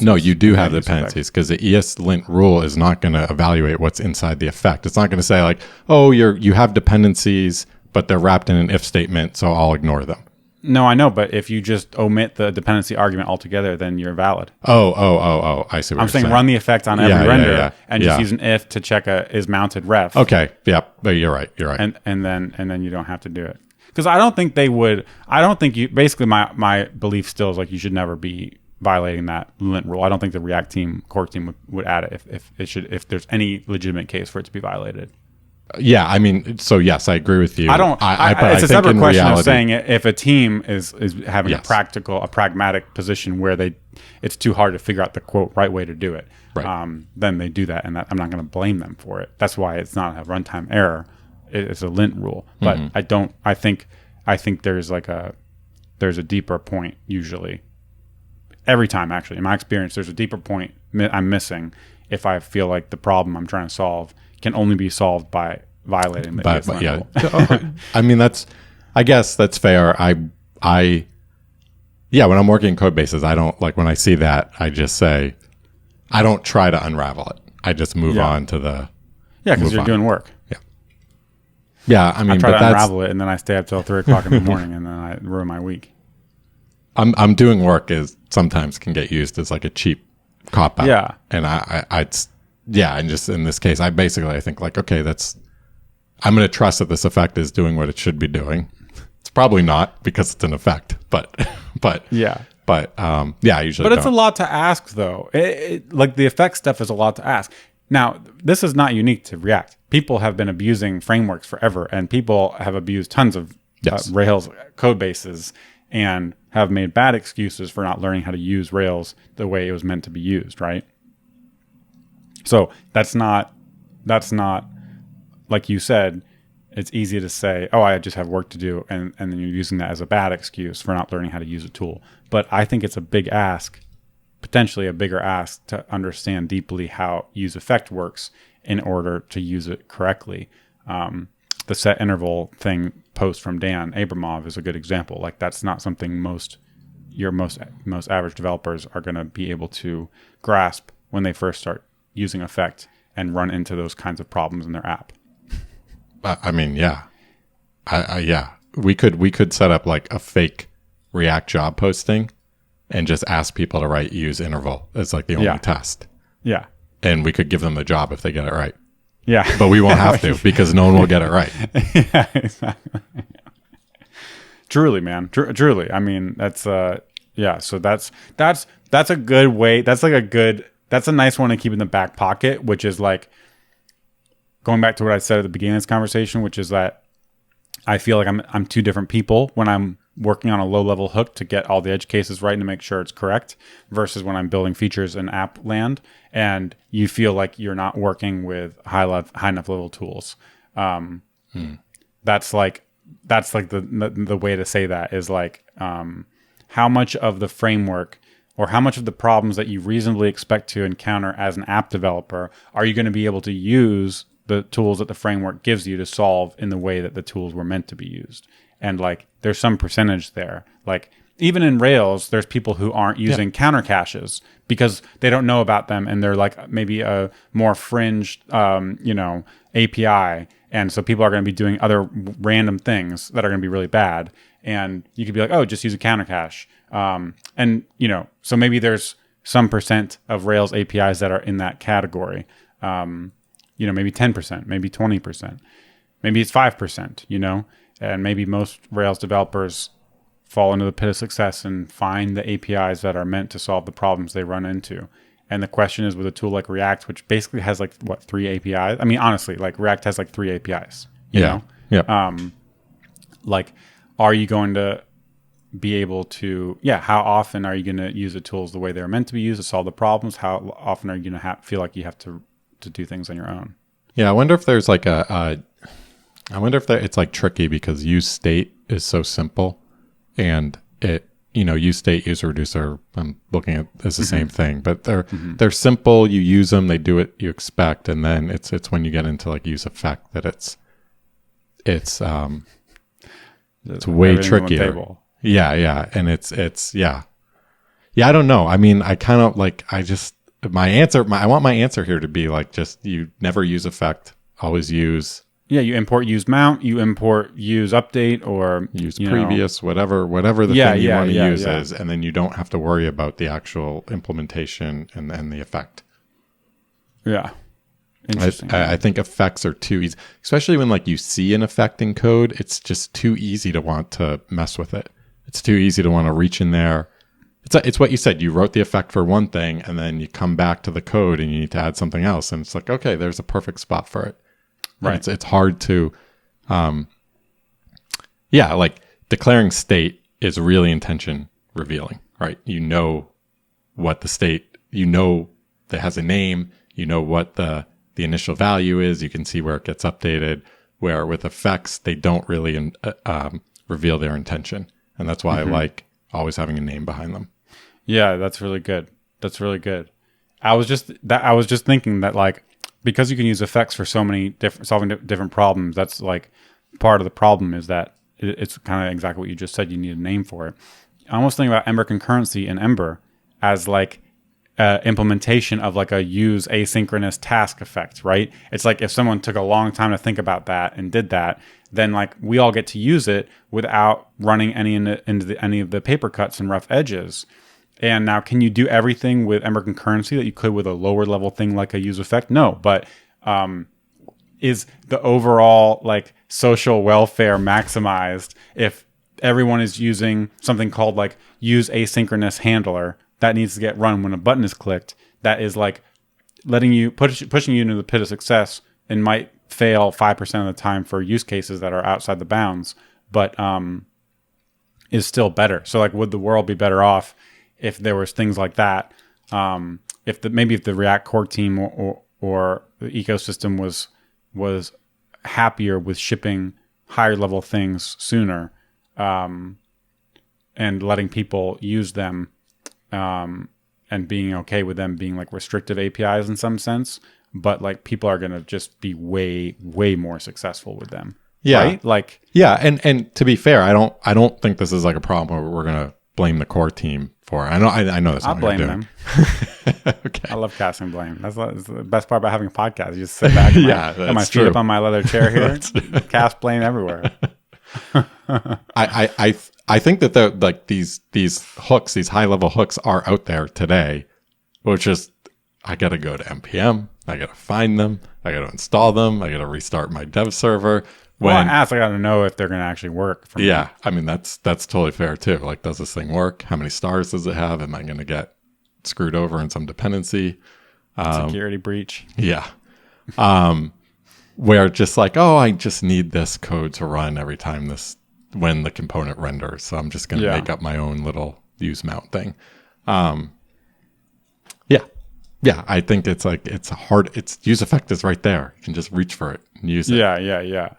No, you do have dependencies, because the ESLint rule is not going to evaluate what's inside the effect. It's not going to say like, oh, you have dependencies, but they're wrapped in an if statement, so I'll ignore them. No, I know, but if you just omit the dependency argument altogether, then you're valid. Oh, I see what I'm saying. Run the effect on every render and just use an if to check is mounted ref. Okay, yeah, but you're right. And then you don't have to do it. because I don't think they would. I don't think you. Basically, my belief still is like you should never be violating that lint rule. I don't think the React team, core team, would add it if there's any legitimate case for it to be violated. Yeah, I mean, so yes, I agree with you. I don't. But it's a think separate in question reality, of saying if a team is having Yes. a pragmatic position where it's too hard to figure out the quote right way to do it. Right. Then they do that, and I'm not going to blame them for it. That's why it's not a runtime error. It's a lint rule. But I don't. I think there's a deeper point usually. Every time, actually, in my experience, there's a deeper point I'm missing if I feel like the problem I'm trying to solve can only be solved by violating the ESLint rule. I mean, I guess that's fair. When I'm working in code bases, I don't like when I see that, I just say, I don't try to unravel it. I just move on to the. Yeah, because you're doing work. Yeah. I mean, I try to unravel it and then I stay up till 3:00 in the morning and then I ruin my week. I'm doing work is sometimes can get used as like a cheap cop out. Yeah. And and just in this case, I think like, okay, I'm going to trust that this effect is doing what it should be doing. It's probably not because it's an effect, but yeah. I usually But it's a lot to ask though. Like the effect stuff is a lot to ask. Now, this is not unique to React. People have been abusing frameworks forever and people have abused tons of Rails code bases and have made bad excuses for not learning how to use Rails the way it was meant to be used, right? So that's not like you said, it's easy to say, oh, I just have work to do, and then you're using that as a bad excuse for not learning how to use a tool. But I think it's a big ask, potentially a bigger ask, to understand deeply how useEffect works in order to use it correctly. The set interval thing post from Dan Abramov is a good example. Like that's not something most average developers are going to be able to grasp when they first start using Effect and run into those kinds of problems in their app. I mean, yeah. We could set up like a fake React job posting and just ask people to write use interval as like the only test. Yeah. And we could give them the job if they get it right. Yeah. But we won't have to because no one will get it right. Yeah, exactly. Truly, man. Truly. I mean, that's so that's a good way. That's a nice one to keep in the back pocket, which is like going back to what I said at the beginning of this conversation, which is that I feel like I'm two different people when I'm working on a low-level hook to get all the edge cases right and to make sure it's correct versus when I'm building features in app land and you feel like you're not working with high enough level tools. That's like the way to say that is like how much of the framework or how much of the problems that you reasonably expect to encounter as an app developer are you going to be able to use the tools that the framework gives you to solve in the way that the tools were meant to be used. And like, there's some percentage there. Like even in Rails, there's people who aren't using counter caches because they don't know about them. And they're like maybe a more fringed, API. And so people are going to be doing other random things that are going to be really bad. And you could be like, oh, just use a counter cache. So maybe there's some percent of Rails APIs that are in that category. Maybe 10%, maybe 20%, maybe it's 5%, and maybe most Rails developers fall into the pit of success and find the APIs that are meant to solve the problems they run into. And the question is with a tool like React, which basically has 3 APIs. I mean, honestly, like React has 3 APIs, you know? Yeah. Are you going to be able to, how often are you going to use the tools the way they're meant to be used to solve the problems? How often are you going to feel like you have to do things on your own? Yeah, I wonder if there's like it's like tricky because use state is so simple and it, use state, use reducer, I'm looking at as the same thing, but they're simple. You use them, they do what you expect. And then it's when you get into like use effect that it's way trickier. Yeah. And it's I don't know. I mean, I kind of like, I want my answer here to be like, just you never use effect, always use. Yeah, you import use mount, you import use update or use previous, whatever the thing you want to use is, and then you don't have to worry about the actual implementation and the effect. Yeah. Interesting. I think effects are too easy, especially when like you see an effect in code. It's just too easy to want to mess with it. It's too easy to want to reach in there. It's what you said. You wrote the effect for one thing, and then you come back to the code and you need to add something else. And it's like, okay, there's a perfect spot for it. Right. It's hard to, like declaring state is really intention revealing, right? You know what the state, that has a name, what the initial value is. You can see where it gets updated, where with effects, they don't really reveal their intention. And that's why I like always having a name behind them. Yeah, that's really good. I was just thinking that like, because you can use effects for so many solving different problems, that's like part of the problem is that it's kind of exactly what you just said. You need a name for it. I almost think about Ember concurrency and Ember as like implementation of like a use asynchronous task effect, right? It's like if someone took a long time to think about that and did that, then like we all get to use it without running any any of the paper cuts and rough edges. And now, can you do everything with Ember concurrency that you could with a lower level thing like a use effect? No, but is the overall like social welfare maximized if everyone is using something called like use asynchronous handler that needs to get run when a button is clicked, that is like letting you pushing you into the pit of success and might fail 5% of the time for use cases that are outside the bounds, but is still better. So like, would the world be better off if there was things like that? If the React core team or the ecosystem was happier with shipping higher level things sooner, and letting people use them, and being okay with them being like restrictive APIs in some sense, but like people are going to just be way, way more successful with them. Yeah. Right? Like, yeah. And to be fair, I don't think this is like a problem where we're going to blame the core team for it. I know that's not I'll what blame you're doing. them. Okay. I love casting blame. That's the best part about having a podcast. You just sit back, got my feet up on my leather chair here, cast blame everywhere. I think that the like these hooks, these high level hooks are out there today, which is I got to go to npm, I got to find them, I got to install them, I got to restart my dev server. Well, I got to know if they're going to actually work. For me. Yeah, I mean that's totally fair too. Like, does this thing work? How many stars does it have? Am I going to get screwed over in some dependency? Security breach. Yeah. Where just like, oh, I just need this code to run every time when the component renders. So I'm just going to make up my own little use mount thing. Yeah. I think it's like, it's useEffect is right there. You can just reach for it and use it. Yeah.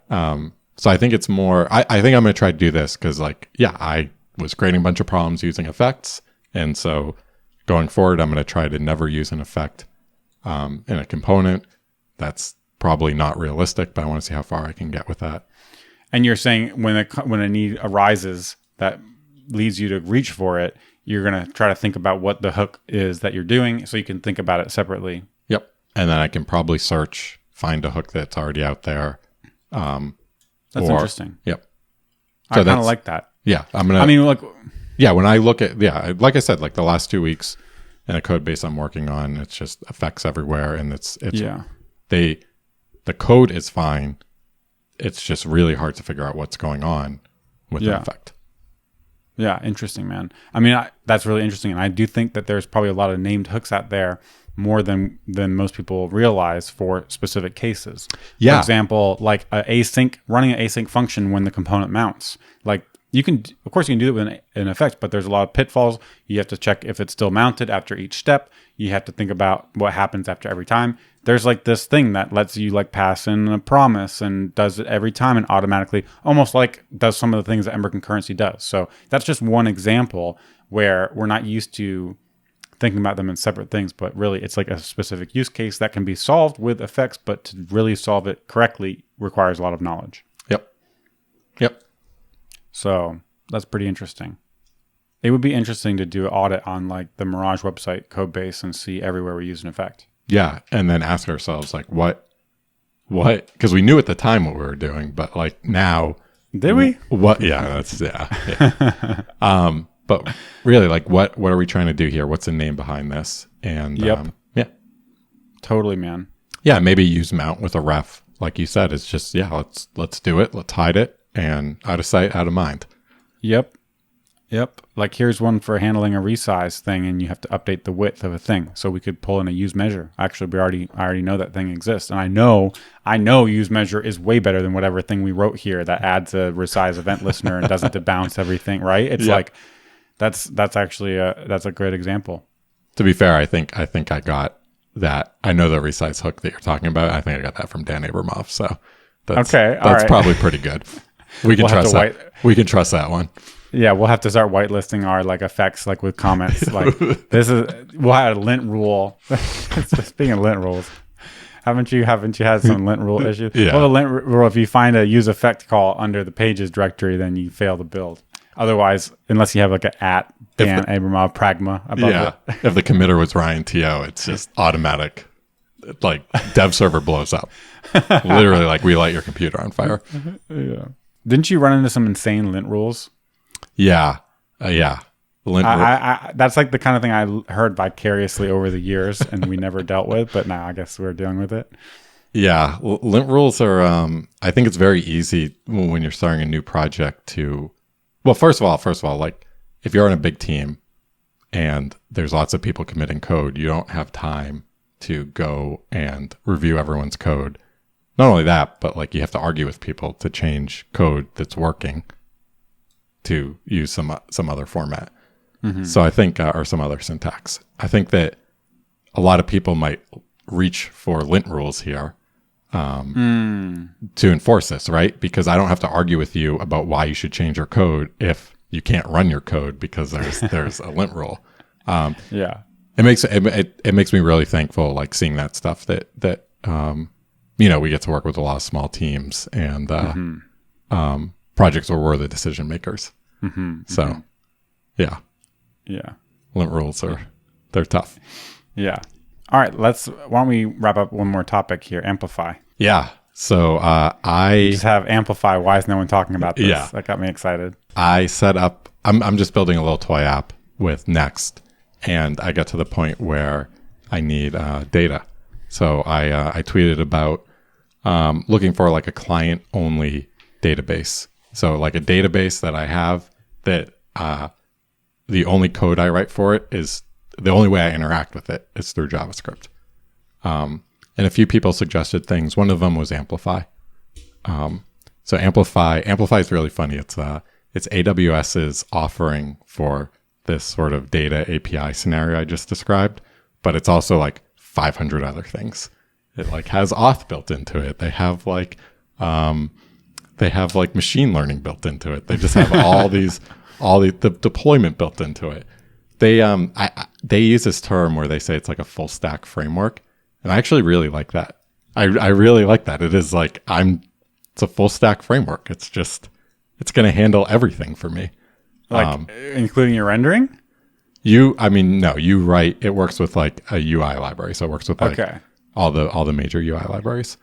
So I think it's more, I think I'm going to try to do this because like, I was creating a bunch of problems using effects. And so going forward, I'm going to try to never use an effect in a component. That's probably not realistic, but I want to see how far I can get with that. And you're saying when a need arises that leads you to reach for it, you're going to try to think about what the hook is that you're doing so you can think about it separately. Yep. And then I can probably find a hook that's already out there. That's interesting. Yep. So I kind of like that. Yeah. When I look at, like I said, like the last 2 weeks in a code base I'm working on, it's just effects everywhere. And the code is fine. It's just really hard to figure out what's going on with the effect. Yeah, interesting, man. I mean, that's really interesting. And I do think that there's probably a lot of named hooks out there, more than most people realize for specific cases. Yeah. For example, like running an async function when the component mounts. Like you can do it with an effect, but there's a lot of pitfalls. You have to check if it's still mounted after each step. You have to think about what happens after every time. There's like this thing that lets you like pass in a promise and does it every time and automatically, almost like does some of the things that Ember concurrency does. So that's just one example where we're not used to thinking about them in separate things, but really it's like a specific use case that can be solved with effects, but to really solve it correctly requires a lot of knowledge. Yep. So that's pretty interesting. It would be interesting to do an audit on like the Mirage website code base and see everywhere we use an effect. Yeah. And then ask ourselves like what, because we knew at the time what we were doing, but like now. Did we? What? Yeah. But really like what are we trying to do here? What's the name behind this? And Totally, man. Yeah, maybe use mount with a ref, like you said. It's just, yeah, let's do it. Let's hide it, and out of sight, out of mind. Yep. Like here's one for handling a resize thing, and you have to update the width of a thing. So we could pull in a use measure. Actually, I already know that thing exists, and I know use measure is way better than whatever thing we wrote here that adds a resize event listener and doesn't debounce everything. Right? It's like that's actually that's a great example. To be fair, I think I got that. I know the resize hook that you're talking about. I think I got that from Dan Abramov. So that's probably pretty good. We can trust that. We can trust that one. Yeah, we'll have to start whitelisting our like effects, like with comments. Like we'll have a lint rule. Speaking of lint rules, haven't you had some lint rule issues? Yeah. Well, the lint rule, if you find a use effect call under the pages directory, then you fail the build. Otherwise, unless you have like an Dan Abramov pragma above it. If the committer was Ryan T.O., it's just automatic. Like dev server blows up. Literally, like relight your computer on fire. Yeah. Didn't you run into some insane lint rules? Yeah. That's like the kind of thing I heard vicariously over the years, and we never dealt with. But now I guess we're dealing with it. Yeah, lint rules are. I think it's very easy when you're starting a new project to. Well, first of all, like if you're on a big team and there's lots of people committing code, you don't have time to go and review everyone's code. Not only that, but like you have to argue with people to change code that's working to use some other format. Mm-hmm. So I think, or some other syntax. I think that a lot of people might reach for lint rules here to enforce this, right? Because I don't have to argue with you about why you should change your code if you can't run your code because there's a lint rule. It makes me really thankful, like seeing that stuff that we get to work with a lot of small teams and projects where we're the decision makers. So, yeah, lint rules they're tough. Yeah. All right, why don't we wrap up one more topic here? Amplify. Yeah. So I just have Amplify. Why is no one talking about this? Yeah. That got me excited. I set up. I'm just building a little toy app with Next, and I got to the point where I need data. So I tweeted about looking for like a client only database. So like a database that I have that the only code I write for it is the only way I interact with it is through JavaScript. And a few people suggested things. One of them was Amplify. So Amplify is really funny. It's AWS's offering for this sort of data API scenario I just described, but it's also like 500 other things. It like has auth built into it. They have like machine learning built into it. They just have the deployment built into it. They use this term where they say it's like a full stack framework. And I actually really like that. I really like that. It is like, it's a full stack framework. It's going to handle everything for me. Like including your rendering? You write, it works with like a UI library. So it works with like all the major UI libraries.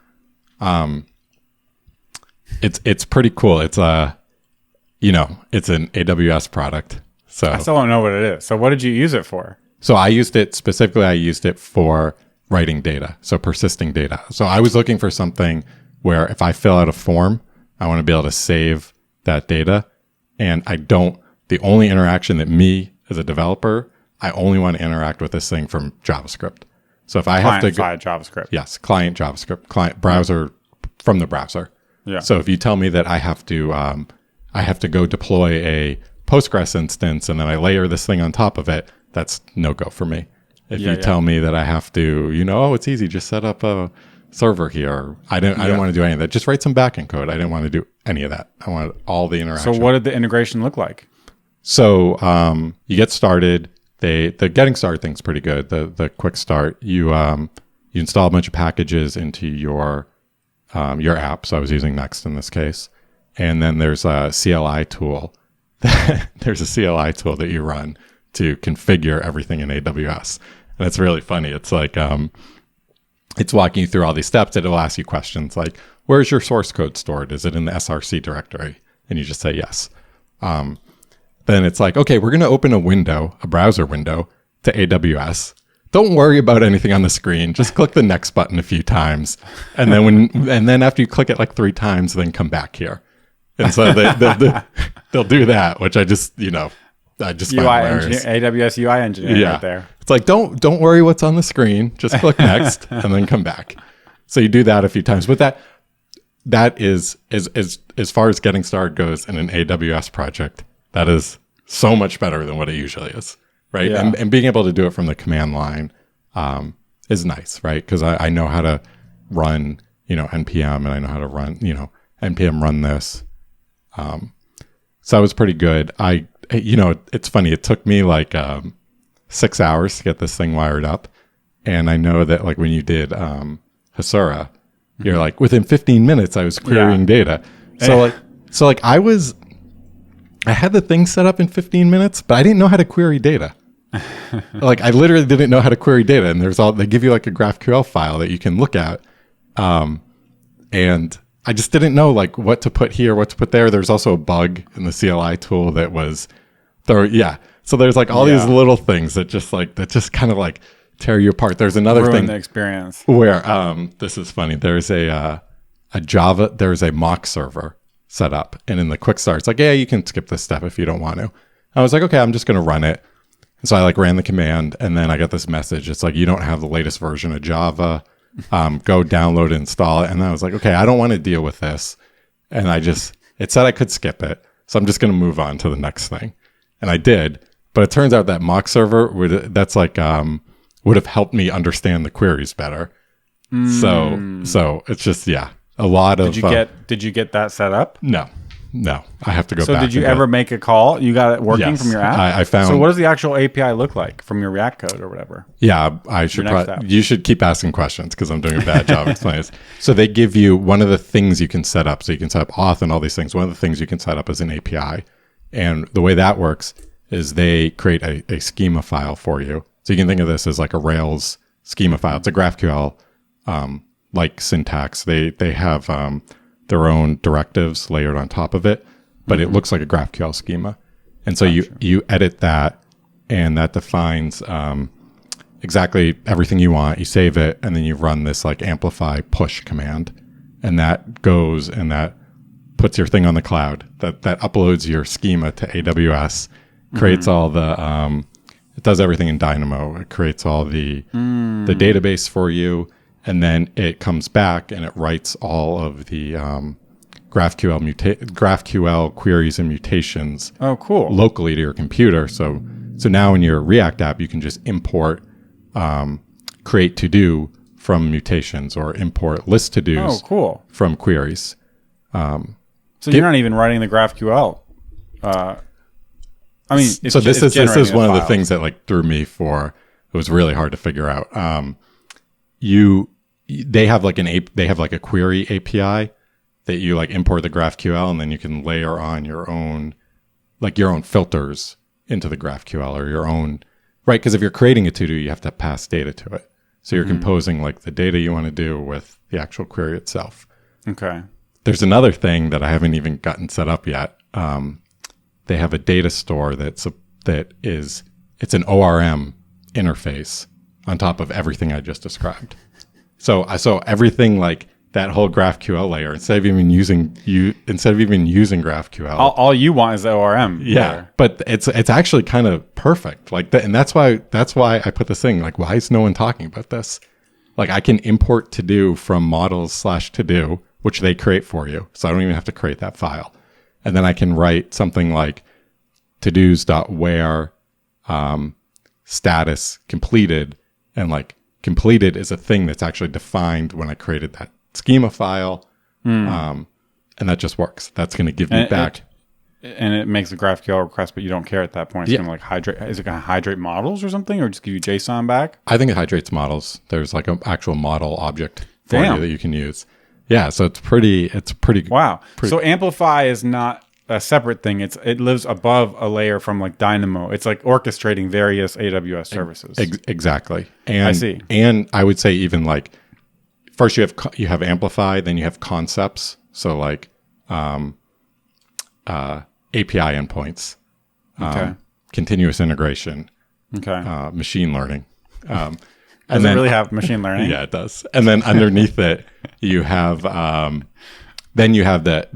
It's pretty cool. It's it's an AWS product. So I still don't know what it is. So what did you use it for? So I used it for writing data. So persisting data. So I was looking for something where if I fill out a form, I want to be able to save that data. And the only interaction that me as a developer, I only want to interact with this thing from JavaScript. So if I have to client JavaScript. Yes, client JavaScript, client browser from the browser. Yeah. So if you tell me that I have to go deploy a Postgres instance and then I layer this thing on top of it, that's no go for me. If you tell me that I have to, it's easy, just set up a server here. I don't want to do any of that. Just write some backend code. I didn't want to do any of that. I wanted all the interaction. So what did the integration look like? So you get started. The getting started thing's pretty good. The quick start. You install a bunch of packages into your app. So I was using Next in this case. And then there's a CLI tool. There's a CLI tool that you run to configure everything in AWS. And it's really funny. It's like, it's walking you through all these steps. It'll ask you questions like, where's your source code stored? Is it in the SRC directory? And you just say yes. Then it's like, okay, we're going to open a browser window to AWS don't worry about anything on the screen. Just click the next button a few times. And then after you click it like 3 times, then come back here. And so they'll do that, which I just find hilarious. AWS UI engineer right there. It's like, don't worry what's on the screen. Just click next and then come back. So you do that a few times. But that is, as far as getting started goes in an AWS project, that is so much better than what it usually is, right? Yeah. And being able to do it from the command line is nice, right? Because I know how to run, NPM, and I know how to run, NPM run this. So it was pretty good. It's funny. It took me like 6 hours to get this thing wired up. And I know that like when you did Hasura, you're like within 15 minutes I was querying data. So I had the thing set up in 15 minutes, but I didn't know how to query data. Like I literally didn't know how to query data. And they give you like a GraphQL file that you can look at. And I just didn't know like what to put here, what to put there. There's also a bug in the CLI tool that was So there's like all these little things that just kind of like tear you apart. There's another Ruin thing the experience where this is funny. There's there's a mock server set up, and in the quick start, it's like, yeah, you can skip this step if you don't want to. I was like, okay, I'm just going to run it. And so I like ran the command, and then I got this message. It's like, you don't have the latest version of Java. Go download and install it. And I was like, okay, I don't want to deal with this. And it said I could skip it. So I'm just going to move on to the next thing. And I did. But it turns out that mock server would have helped me understand the queries better. So it's just, a lot of... Did you get that set up? No, I have to go back. So did you ever make a call? You got it working from your app? I found... So what does the actual API look like from your React code or whatever? Yeah, you should keep asking questions because I'm doing a bad job explaining this. So they give you one of the things you can set up. So you can set up auth and all these things. One of the things you can set up is an API. And the way that works is they create a schema file for you. So you can think of this as like a Rails schema file. It's a GraphQL like syntax. They have their own directives layered on top of it, but it looks like a GraphQL schema. And so you edit that, and that defines exactly everything you want. You save it, and then you run this like amplify push command, and that goes and that puts your thing on the cloud. That uploads your schema to AWS, creates all the it does everything in Dynamo. It creates all the database for you, and then it comes back and it writes all of the GraphQL queries and mutations. Oh, cool! Locally to your computer. So now in your React app, you can just import create to do from mutations or import list to dos. Oh, cool! From queries. So you're not even writing the GraphQL. This is one of the things that like threw me for. It was really hard to figure out. They have like a query API that you like import the GraphQL, and then you can layer on your own filters into the GraphQL or your own, right? Because if you're creating a to-do, you have to pass data to it. So you're composing like the data you want to do with the actual query itself. Okay. There's another thing that I haven't even gotten set up yet. They have a data store it's an ORM interface on top of everything I just described. So everything like that whole GraphQL layer, instead of even using GraphQL, all you want is the ORM. Yeah, layer. But it's actually kind of perfect. Like that, and that's why I put this thing. Like, why is no one talking about this? Like, I can import to do from models/to do, which they create for you. So I don't even have to create that file. And then I can write something like todos.where status completed. And like completed is a thing that's actually defined when I created that schema file. And that just works. That's going to give me back. And it makes a GraphQL request, but you don't care at that point. It's going to like hydrate. Is it going to hydrate models or something, or just give you JSON back? I think it hydrates models. There's like an actual model object for you that you can use. Yeah, so it's pretty. Wow. So Amplify is not a separate thing. It lives above a layer from like Dynamo. It's like orchestrating various AWS services. Exactly. And I see. And I would say even like first you have Amplify, then you have concepts. So like API endpoints, continuous integration, machine learning. Does it really have machine learning? Yeah, it does. And then underneath it, you have then you have the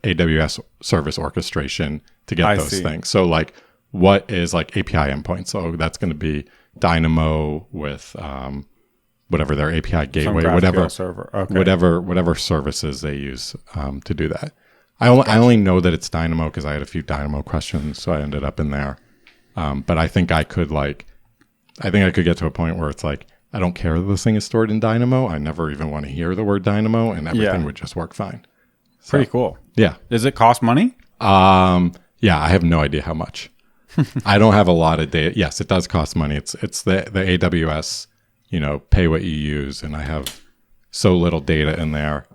AWS service orchestration to get those things. So like, what is like API endpoint? So that's going to be Dynamo with whatever their API gateway, whatever server, whatever services they use to do that. I only know that it's Dynamo because I had a few Dynamo questions, so I ended up in there. But I think I could get to a point where it's like, I don't care that this thing is stored in Dynamo. I never even want to hear the word Dynamo, and everything would just work fine. So, pretty cool. Yeah. Does it cost money? Yeah, I have no idea how much. I don't have a lot of data. Yes, it does cost money. It's the AWS, pay what you use, and I have so little data in there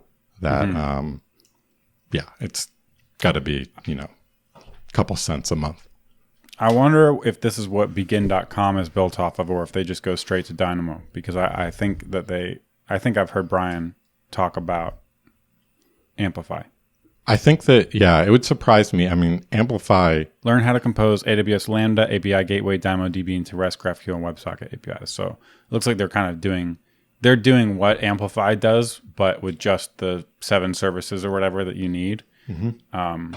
that it's got to be, a couple cents a month. I wonder if this is what begin.com is built off of, or if they just go straight to Dynamo, because I think I've heard Brian talk about Amplify. I think that, it would surprise me. I mean, Amplify. Learn how to compose AWS Lambda, API Gateway, DynamoDB into REST, GraphQL, and WebSocket APIs. So it looks like they're doing what Amplify does, but with just the 7 services or whatever that you need. Mm-hmm.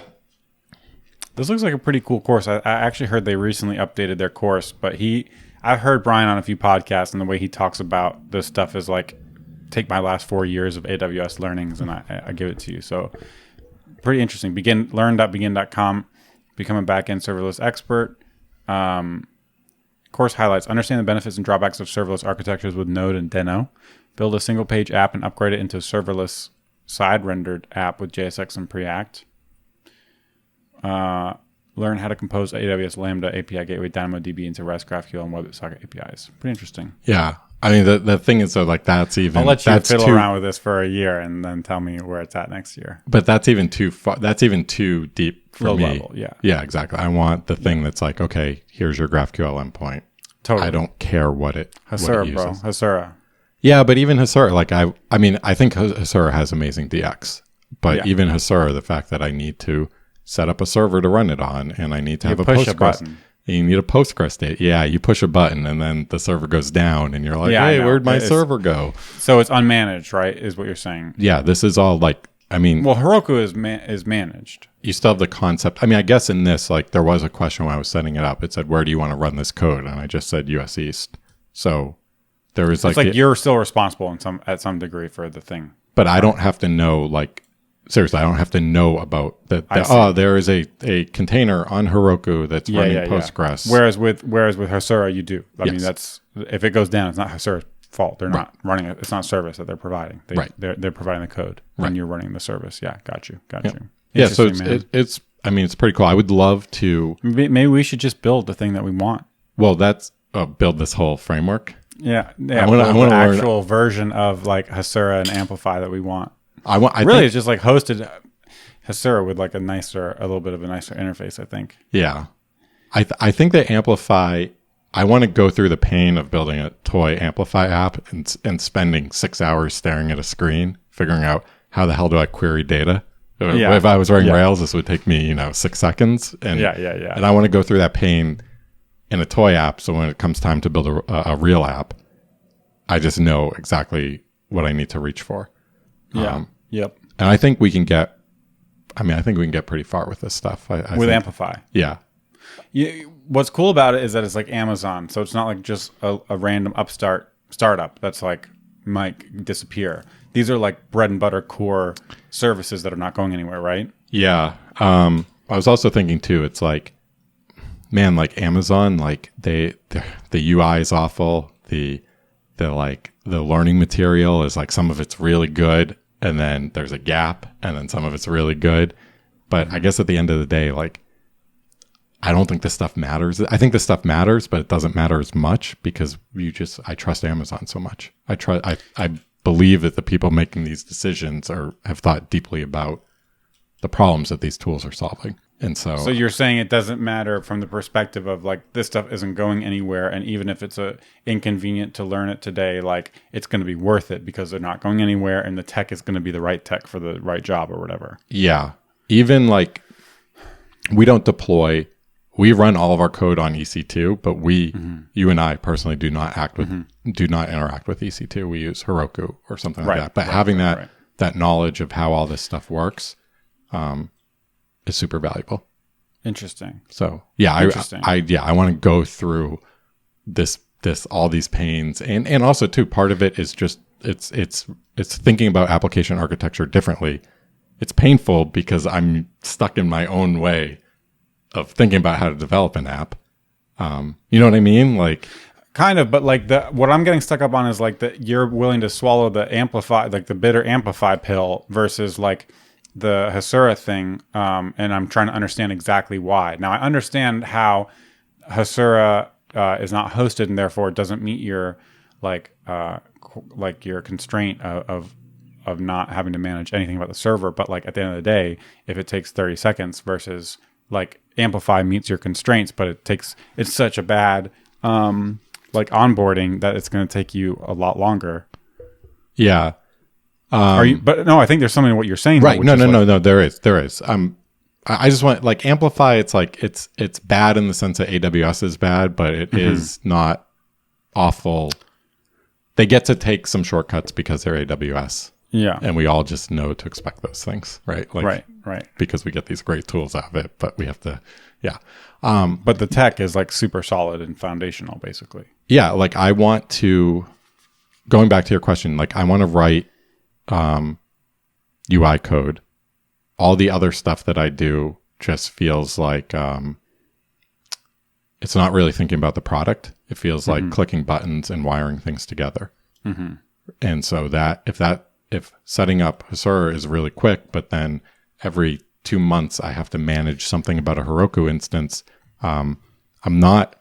This looks like a pretty cool course. I actually heard they recently updated their course, but I've heard Brian on a few podcasts, and the way he talks about this stuff is like, take my last 4 years of AWS learnings and I give it to you. So pretty interesting. Learn.begin.com, become a backend serverless expert. Course highlights: understand the benefits and drawbacks of serverless architectures with Node and Deno. Build a single page app and upgrade it into a serverless side rendered app with JSX and Preact. Learn how to compose AWS Lambda, API Gateway, DynamoDB into REST, GraphQL, and WebSocket APIs. Pretty interesting. Yeah. I mean, the thing is, though, like that's even. I'll let you fiddle around with this for a year and then tell me where it's at next year. But that's even too far. That's even too deep for low me. level, yeah. Yeah, exactly. I want the thing that's like, okay, here's your GraphQL endpoint. Totally. I don't care what it Hasura, what it bro. Hasura. Yeah, but even Hasura, like I think Hasura has amazing DX. But even Hasura, the fact that I need to set up a server to run it on, and I need to have a Postgres. You need a Postgres date. Yeah, you push a button and then the server goes down and you're like, hey, where'd my server go? So it's unmanaged, right, is what you're saying? Yeah, this is all like, I mean... Well, Heroku is managed. You still have the concept. I mean, I guess in this, like, there was a question when I was setting it up. It said, where do you want to run this code? And I just said US East. So there was like... It's like you're still responsible at some degree for the thing. But I don't have to know, like... Seriously, I don't have to know about that. There is a container on Heroku that's running Postgres. Whereas with Hasura, you do. I mean, that's if it goes down, it's not Hasura's fault. They're not running it. It's not service that they're providing. They're providing the code when you're running the service. Yeah, got you. Yeah, so it's it's pretty cool. I would love to. Maybe we should just build the thing that we want. Well, that's build this whole framework. Yeah. I want an actual version of like Hasura and Amplify that we want. It's just like hosted Hasura with like a little bit of a nicer interface, I think. Yeah. I think that Amplify, I want to go through the pain of building a toy Amplify app and spending 6 hours staring at a screen, figuring out how the hell do I query data. If I was writing Rails, this would take me, 6 seconds. And, And I want to go through that pain in a toy app. So when it comes time to build a real app, I just know exactly what I need to reach for. Yeah. Yep. And I think we can get pretty far with this stuff. I think, Amplify. Yeah. What's cool about it is that it's like Amazon. So it's not like just a random startup that's like might disappear. These are like bread and butter core services that are not going anywhere, right? Yeah. I was also thinking too, it's like, man, like Amazon, like the UI is awful. The learning material is like, some of it's really good and then there's a gap and then some of it's really good. But I guess at the end of the day, like, I don't think this stuff matters. I think this stuff matters, but it doesn't matter as much because I trust Amazon so much. I believe that the people making these decisions have thought deeply about the problems that these tools are solving. And so you're saying it doesn't matter from the perspective of like, this stuff isn't going anywhere. And even if it's inconvenient to learn it today, like it's going to be worth it because they're not going anywhere and the tech is going to be the right tech for the right job or whatever. Yeah. Even like we don't deploy we run all of our code on EC2, but you and I personally do not interact with EC2. We use Heroku or something like that. But having that knowledge of how all this stuff works is super valuable. Interesting. So I want to go through this all these pains, and also too, part of it is just it's thinking about application architecture differently. It's painful because I'm stuck in my own way of thinking about how to develop an app. You know what I mean? Like, kind of, but like what I'm getting stuck up on is like that you're willing to swallow the Amplify, like the bitter Amplify pill versus like the Hasura thing. And I'm trying to understand exactly why. Now I understand how Hasura is not hosted and therefore it doesn't meet your like your constraint of not having to manage anything about the server. But like at the end of the day, if it takes 30 seconds versus like Amplify meets your constraints, but it's such a bad like onboarding that it's going to take you a lot longer. Yeah. But no, I think there's something in what you're saying. Right. No, there is. I just want, like, Amplify, it's like, it's bad in the sense that AWS is bad, but it is not awful. They get to take some shortcuts because they're AWS. Yeah. And we all just know to expect those things, right? Like, right. Because we get these great tools out of it, but we have to, yeah. But the tech is like super solid and foundational, basically. Yeah. Like, I want to, going back to your question, like, I want to write UI code. All the other stuff that I do just feels like it's not really thinking about the product. It feels like clicking buttons and wiring things together. And so if setting up Hasura is really quick, but then every 2 months I have to manage something about a Heroku instance, I'm not,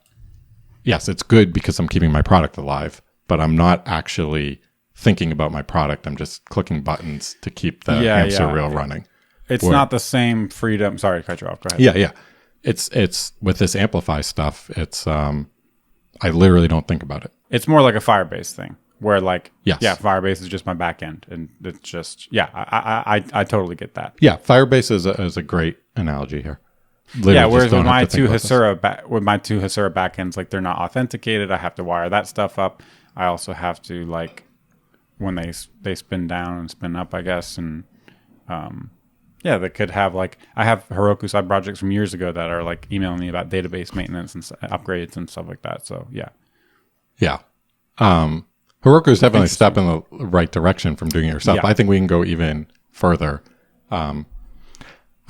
yes, it's good because I'm keeping my product alive, but I'm not actually thinking about my product. I'm just clicking buttons to keep the hamster wheel running. It's not the same freedom. Sorry to cut you off. Go ahead. Yeah. It's with this Amplify stuff. It's I literally don't think about it. It's more like a Firebase thing, where like yes. Firebase is just my back end, and it's just I totally get that. Yeah, Firebase is a great analogy here. Literally whereas with my two Hasura backends, like they're not authenticated. I have to wire that stuff up. I also have to like when they spin down and spin up, I guess, and they could have like I have Heroku side projects from years ago that are like emailing me about database maintenance and upgrades and stuff like that. So yeah. Heroku is definitely a step in the right direction from doing it yourself. Yeah. I think we can go even further. I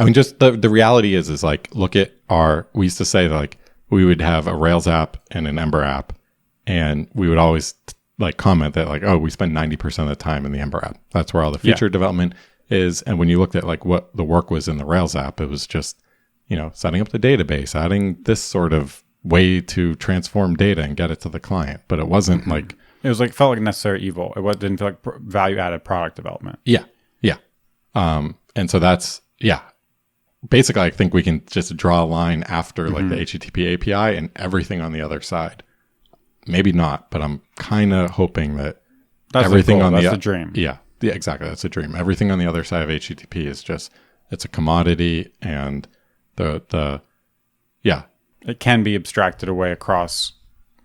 mean, just the reality is like look at we used to say that, like we would have a Rails app and an Ember app, and we would always like comment that like, oh, we spend 90% of the time in the Ember app. That's where all the feature development is. And when you looked at like what the work was in the Rails app, it was just, setting up the database, adding this sort of way to transform data and get it to the client. But it wasn't like, it was like, felt like necessary evil. It didn't feel like value added product development. Yeah. And so that's, basically I think we can just draw a line after like the HTTP API and everything on the other side. Maybe not, but I'm kind of hoping that everything on that's the dream. Yeah, exactly. That's a dream. Everything on the other side of HTTP is just, it's a commodity, and it can be abstracted away across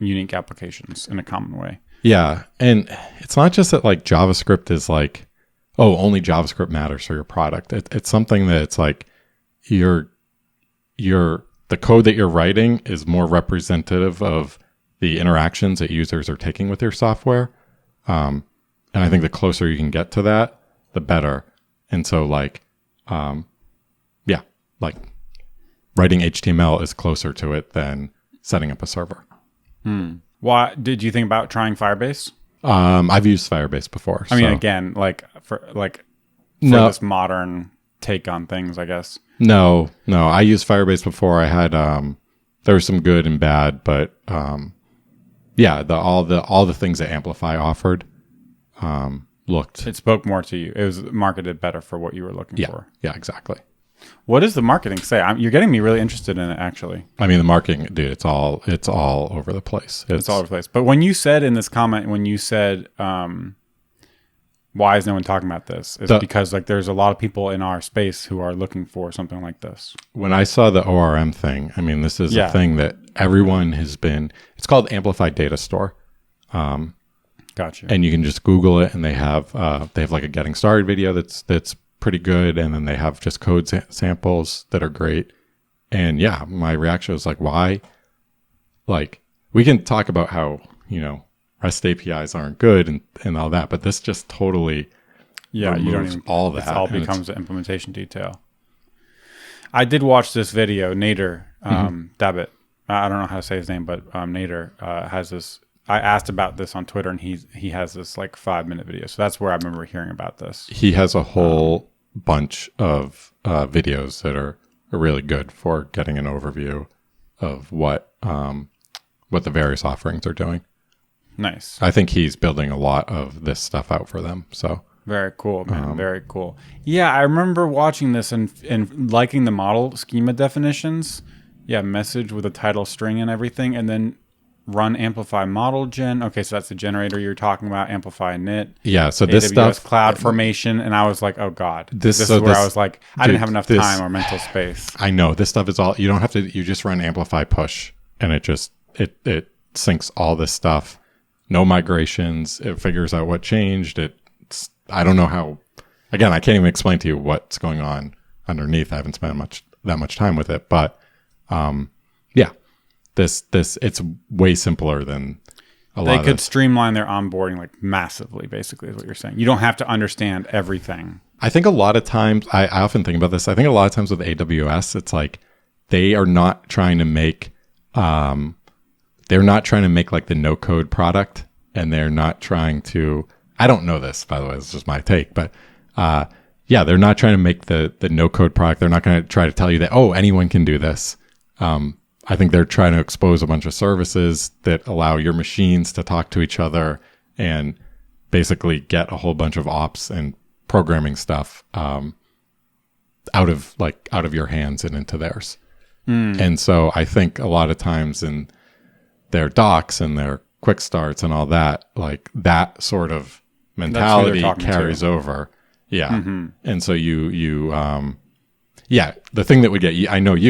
unique applications in a common way. Yeah. And it's not just that like JavaScript is like, oh, only JavaScript matters for your product. It's something that it's like the code that you're writing is more representative of the interactions that users are taking with your software. And I think the closer you can get to that, the better. And so like writing HTML is closer to it than setting up a server. Why did you think about trying Firebase? I've used Firebase before. I mean, again, for this modern take on things, I guess. No, I used Firebase before. I had there was some good and bad, but all the things that Amplify offered it spoke more to you. It was marketed better for what you were looking for. Yeah, exactly. What does the marketing say? You're getting me really interested in it, actually. I mean, the marketing, dude, it's all over the place. It's all over the place. But when you said in this comment, why is no one talking about this? It's because like there's a lot of people in our space who are looking for something like this. When I saw the ORM thing, I mean, this is a thing that everyone has been. It's called Amplify Data Store. Gotcha. And you can just Google it, and they have like a getting started video that's pretty good, and then they have just code samples that are great. And yeah, my reaction was like, why? Like, we can talk about how, you know, REST APIs aren't good and all that, but this just totally you don't even, all that. It all becomes an implementation detail. I did watch this video. Nader Dabbit, I don't know how to say his name, but Nader has this. I asked about this on Twitter, and he has this like 5-minute video. So that's where I remember hearing about this. He has a whole bunch of videos that are really good for getting an overview of what the various offerings are doing. Nice. I think he's building a lot of this stuff out for them. So very cool, man. Very cool. Yeah, I remember watching this and liking the model schema definitions. Yeah, message with a title string and everything, and then run amplify model gen. Okay, so that's the generator you're talking about. Amplify init. Yeah. So this AWS stuff, cloud formation, and I was like, oh god, this is where I was like, I didn't have enough time or mental space. I know this stuff is all. You don't have to. You just run amplify push, and it syncs all this stuff. No migrations. It figures out what changed. I don't know how. Again, I can't even explain to you what's going on underneath. I haven't spent that much time with it, but yeah. This it's way simpler than a lot. They could streamline their onboarding like massively, basically, is what you're saying. You don't have to understand everything. I think a lot of times, I often think about this. I think a lot of times with AWS, it's like they are not trying to make like the no code product, and they're not trying to. I don't know this, by the way. It's just my take, but yeah, they're not trying to make the no code product. They're not going to try to tell you that anyone can do this. I think they're trying to expose a bunch of services that allow your machines to talk to each other and basically get a whole bunch of ops and programming stuff out of your hands and into theirs. And so I think a lot of times in their docs and their quick starts and all that, like that sort of mentality carries over. Yeah. And so yeah, the thing that would get you,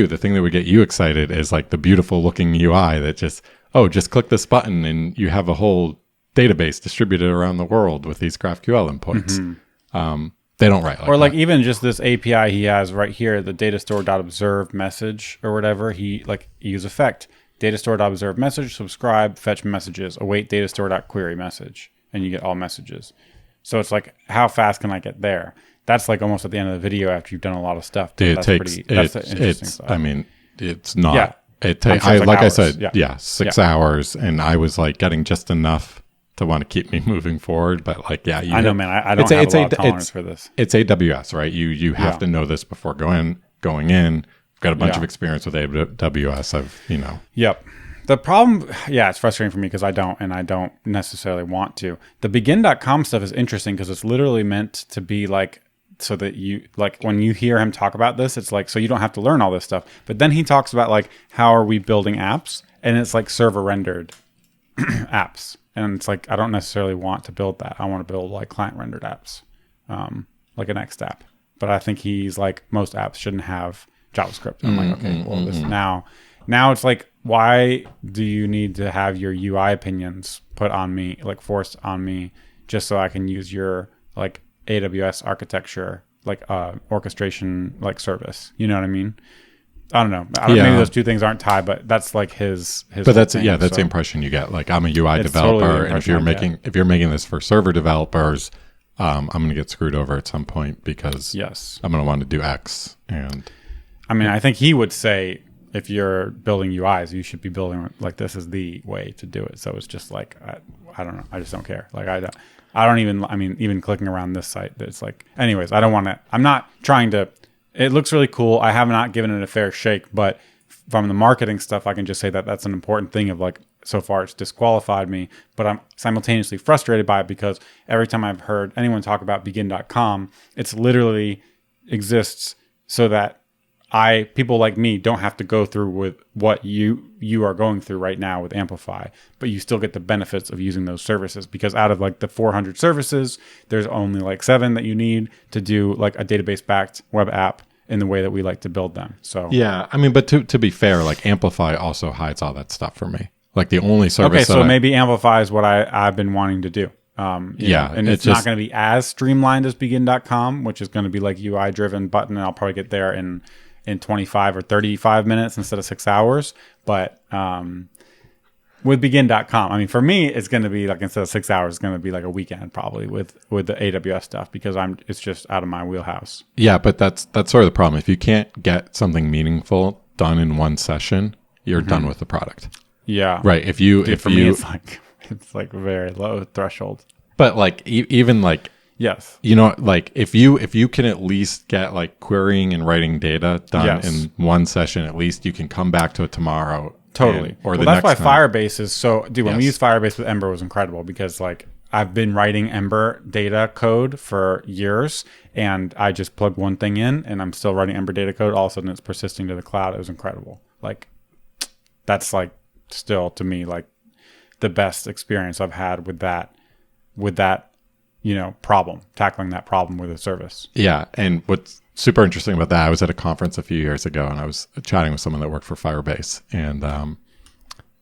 the thing that would get you excited is like the beautiful looking UI that just click this button and you have a whole database distributed around the world with these GraphQL inputs. They don't write like that. Or like even just this API he has right here, the datastore.observe message or whatever, he like useEffect, datastore.observe message, subscribe, fetch messages, await datastore.query message, and you get all messages. So it's like, how fast can I get there? That's like almost at the end of the video after you've done a lot of stuff. That's interesting stuff. I mean, it's not. Yeah. I said, 6 hours, and I was like getting just enough to want to keep me moving forward. But like, yeah, I know, man. I don't have a lot of tolerance for this. It's AWS, right? You have to know this before going in. Got a bunch of experience with AWS. Yep. The problem, it's frustrating for me because I don't necessarily want to. The begin.com stuff is interesting because it's literally meant to be like, so that you, like when you hear him talk about this, it's like, so you don't have to learn all this stuff. But then he talks about like, how are we building apps? And it's like server rendered apps. And it's like, I don't necessarily want to build that. I want to build like client rendered apps, like a next app. But I think he's like, most apps shouldn't have JavaScript. And I'm like, okay, well, this now it's like, why do you need to have your UI opinions put on me, like forced on me, just so I can use your like AWS architecture, like orchestration, like service? You know what I mean? I don't know. Maybe those two things aren't tied, but that's like his. But that's thing, that's the impression you get. Like, I'm a UI developer, totally, and if you're making this for server developers, I'm going to get screwed over at some point because I'm going to want to do X. And I mean, I think he would say, if you're building UIs, you should be building like this is the way to do it. So it's just like, I don't know. I just don't care. Like I don't even, I mean, even clicking around this site, it's like, anyways, I don't want to, I'm not trying to, it looks really cool. I have not given it a fair shake, but from the marketing stuff, I can just say that that's an important thing of like, so far it's disqualified me, but I'm simultaneously frustrated by it because every time I've heard anyone talk about begin.com, it's literally exists so that people like me don't have to go through with what you are going through right now with Amplify, but you still get the benefits of using those services, because out of like the 400 services, there's only like 7 that you need to do like a database backed web app in the way that we like to build them. So yeah, I mean, but to be fair, like Amplify also hides all that stuff for me. Like the only service. Okay, so maybe Amplify is what I've been wanting to do. And it's not going to be as streamlined as begin.com, which is going to be like UI driven button, and I'll probably get there in 25 or 35 minutes instead of 6 hours. But with begin.com, I mean, for me, it's going to be like, instead of 6 hours, it's going to be like a weekend probably with the AWS stuff, because it's just out of my wheelhouse. Yeah, but that's sort of the problem. If you can't get something meaningful done in one session, you're done with the product. Yeah. Right. If me, it's like very low threshold. But like even like, yes, like if you can at least get like querying and writing data done in one session, at least you can come back to it tomorrow. Totally. That's why Firebase is so. Dude, when we used Firebase with Ember, it was incredible, because like I've been writing Ember data code for years, and I just plug one thing in, and I'm still writing Ember data code. All of a sudden, it's persisting to the cloud. It was incredible. Like that's like still to me like the best experience I've had with that problem, tackling that problem with a service. Yeah. And what's super interesting about that, I was at a conference a few years ago, and I was chatting with someone that worked for Firebase, and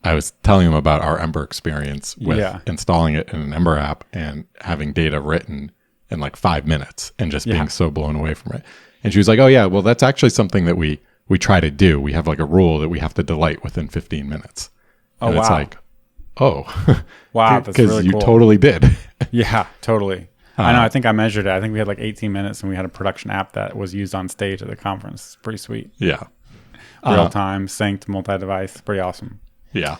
I was telling him about our Ember experience with installing it in an Ember app and having data written in like 5 minutes and just being so blown away from it. And she was like, oh yeah, well, that's actually something that we try to do. We have like a rule that we have to delight within 15 minutes. Oh, and wow. It's like, oh, wow, that's really cool. Because you totally did. Yeah, totally. I know. I think I measured it. I think we had like 18 minutes, and we had a production app that was used on stage at the conference. It's pretty sweet. Yeah. Real time, synced, multi-device. Pretty awesome. Yeah.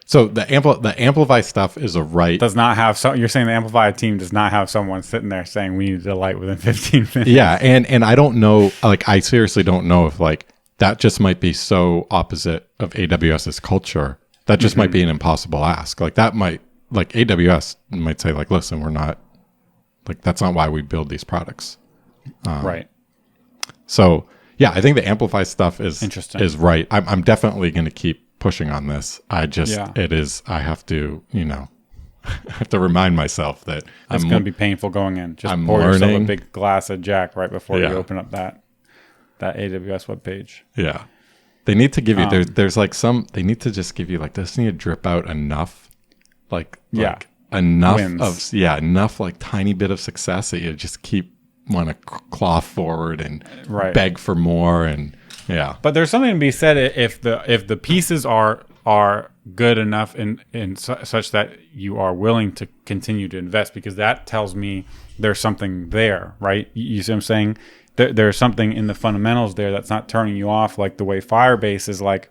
So the Amplify stuff is does not have you're saying the Amplify team does not have someone sitting there saying we need to delight within 15 minutes. Yeah, and I don't know, like I seriously don't know if like that just might be so opposite of AWS's culture. That just might be an impossible ask. Like that might, like AWS might say like, listen, we're not, like that's not why we build these products. Right. So yeah, I think the Amplify stuff is interesting. Is right. I'm definitely going to keep pushing on this. I just, I have to, I have to remind myself that it's going to be painful going in. Just I'm pour yourself learning. a big glass of Jack right before you open up that AWS webpage. Yeah. They need to give you, there's like they need to just give you like, this need to drip out enough, enough wins. Enough like tiny bit of success that you just keep want to claw forward and beg for more. And but there's something to be said if the pieces are good enough in such that you are willing to continue to invest, because that tells me there's something there, right? You see what I'm saying? There's something in the fundamentals there that's not turning you off, like the way Firebase is. Like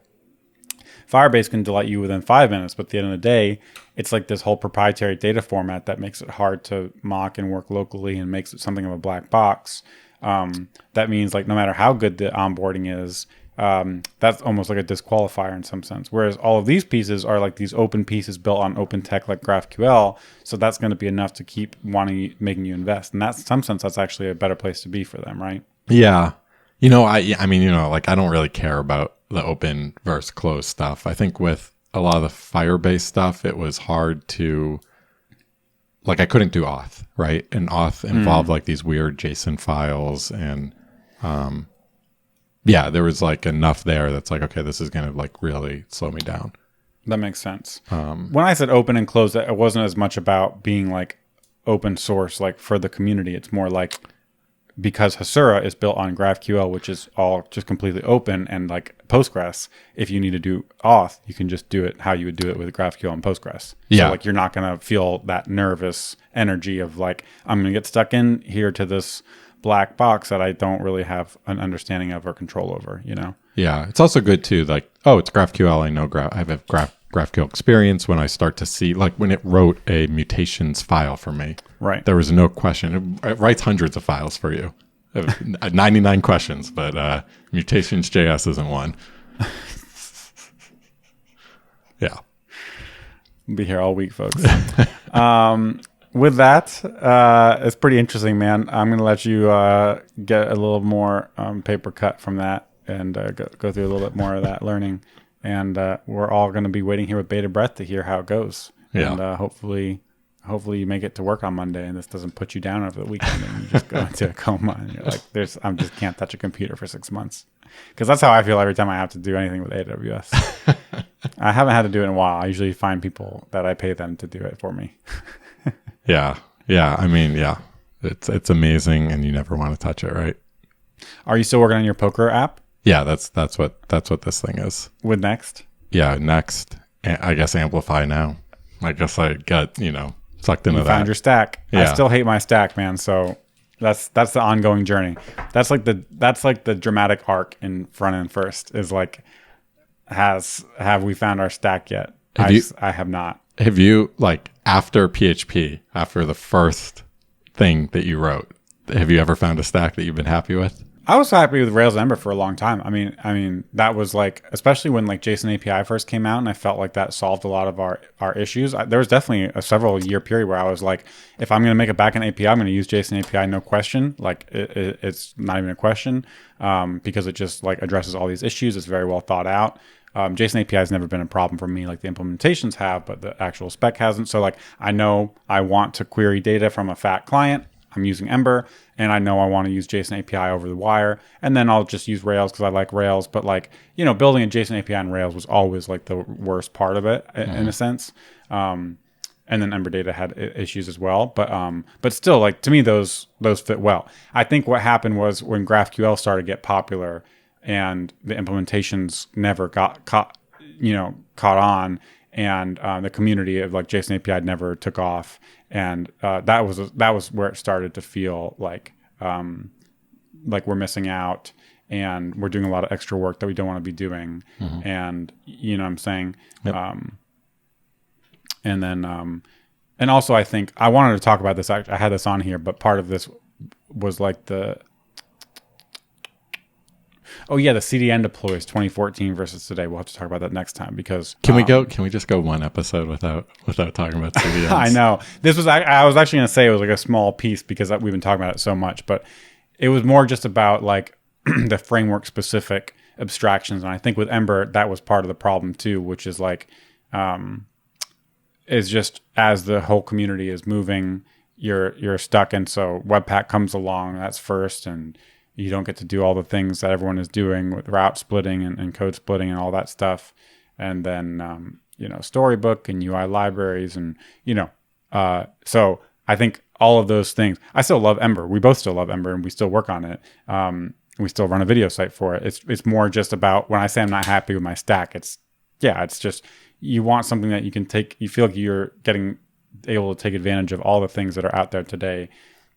Firebase can delight you within 5 minutes, but at the end of the day, it's like this whole proprietary data format that makes it hard to mock and work locally and makes it something of a black box. That means like no matter how good the onboarding is, that's almost like a disqualifier in some sense. Whereas all of these pieces are like these open pieces built on open tech like GraphQL. So that's going to be enough to keep making you invest. And that's, in some sense, that's actually a better place to be for them, right? Yeah. I mean, like I don't really care about the open versus closed stuff. I think with a lot of the Firebase stuff, it was hard to, like I couldn't do auth, right? And auth involved like these weird JSON files, and there was like enough there that's like, okay, this is going to like really slow me down. That makes sense. When I said open and closed, it wasn't as much about being like open source, like for the community. It's more like because Hasura is built on GraphQL, which is all just completely open, and like Postgres, if you need to do auth, you can just do it how you would do it with GraphQL and Postgres. Yeah. So like you're not going to feel that nervous energy of like, I'm going to get stuck in here to this black box that I don't really have an understanding of or control over, Yeah. It's also good too. Like, oh, it's GraphQL. I know I have GraphQL experience. When I start to see, like when it wrote a mutations file for me, right? There was no question. It writes hundreds of files for you, 99 questions, but mutations.js isn't one. Yeah. We'll be here all week, folks. With that, it's pretty interesting, man. I'm going to let you get a little more paper cut from that. and go through a little bit more of that learning. And we're all going to be waiting here with bated breath to hear how it goes. Yeah. And hopefully you make it to work on Monday and this doesn't put you down over the weekend and you just go into a coma and you're like, I just can't touch a computer for 6 months. Because that's how I feel every time I have to do anything with AWS. I haven't had to do it in a while. I usually find people that I pay them to do it for me. Yeah. I mean, yeah, it's amazing, and you never want to touch it, right? Are you still working on your poker app? Yeah, that's what this thing is. With Next? Yeah, Next. I guess Amplify now. I guess I got sucked into that. Found your stack. Yeah. I still hate my stack, man. So that's the ongoing journey. That's like the dramatic arc in front end first is like, have we found our stack yet? I have not. Have you, like, after PHP, after the first thing that you wrote, have you ever found a stack that you've been happy with? I was happy with Rails Ember for a long time. I mean that was like, especially when like JSON API first came out, and I felt like that solved a lot of our issues. There was definitely a several year period where I was like, if I'm going to make a backend API, I'm going to use JSON API, no question. Like it's not even a question, because it just like addresses all these issues. It's very well thought out. JSON API has never been a problem for me, like the implementations have, but the actual spec hasn't. So like, I know I want to query data from a fat client. I'm using Ember, and I know I want to use JSON API over the wire, and then I'll just use Rails because I like Rails. But like, building a JSON API in Rails was always like the worst part of it in a sense. And then Ember Data had issues as well, but still, like, to me, those fit well. I think what happened was when GraphQL started to get popular, and the implementations never got caught on, and the community of like JSON API never took off, and that was where it started to feel like we're missing out, and we're doing a lot of extra work that we don't want to be doing, and what I'm saying. Yep. And then and also I think I wanted to talk about this. I had this on here, but part of this was like the CDN deploys 2014 versus today. We'll have to talk about that next time, because Can we just go one episode without talking about CDNs? I know this was I was actually going to say it was like a small piece because we've been talking about it so much, but it was more just about like the framework specific abstractions. And I think with Ember, that was part of the problem too, which is like, is just as the whole community is moving, you're stuck. And so Webpack comes along, that's first, and you don't get to do all the things that everyone is doing with route splitting and code splitting and all that stuff. And then, Storybook and UI libraries and, so I think all of those things, I still love Ember. We both still love Ember, and we still work on it. We still run a video site for it. It's more just about when I say I'm not happy with my stack, it's just, you want something that you can take, you feel like you're getting able to take advantage of all the things that are out there today.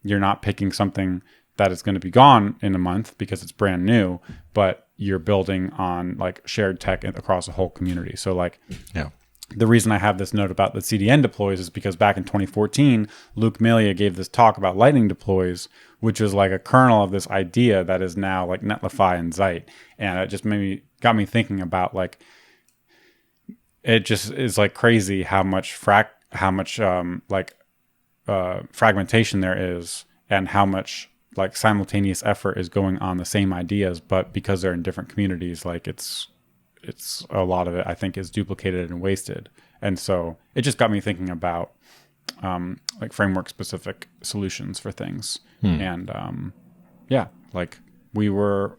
You're not picking something that is going to be gone in a month because it's brand new, but you're building on like shared tech across a whole community. So like, yeah, the reason I have this note about the CDN deploys is because back in 2014, Luke Melia gave this talk about Lightning deploys, which was like a kernel of this idea that is now like Netlify and Zeit. And it just got me thinking about like, it just is like crazy how much fragmentation there is, and how much like simultaneous effort is going on the same ideas, but because they're in different communities, like it's a lot of it I think is duplicated and wasted. And so it just got me thinking about like framework specific solutions for things. And like we were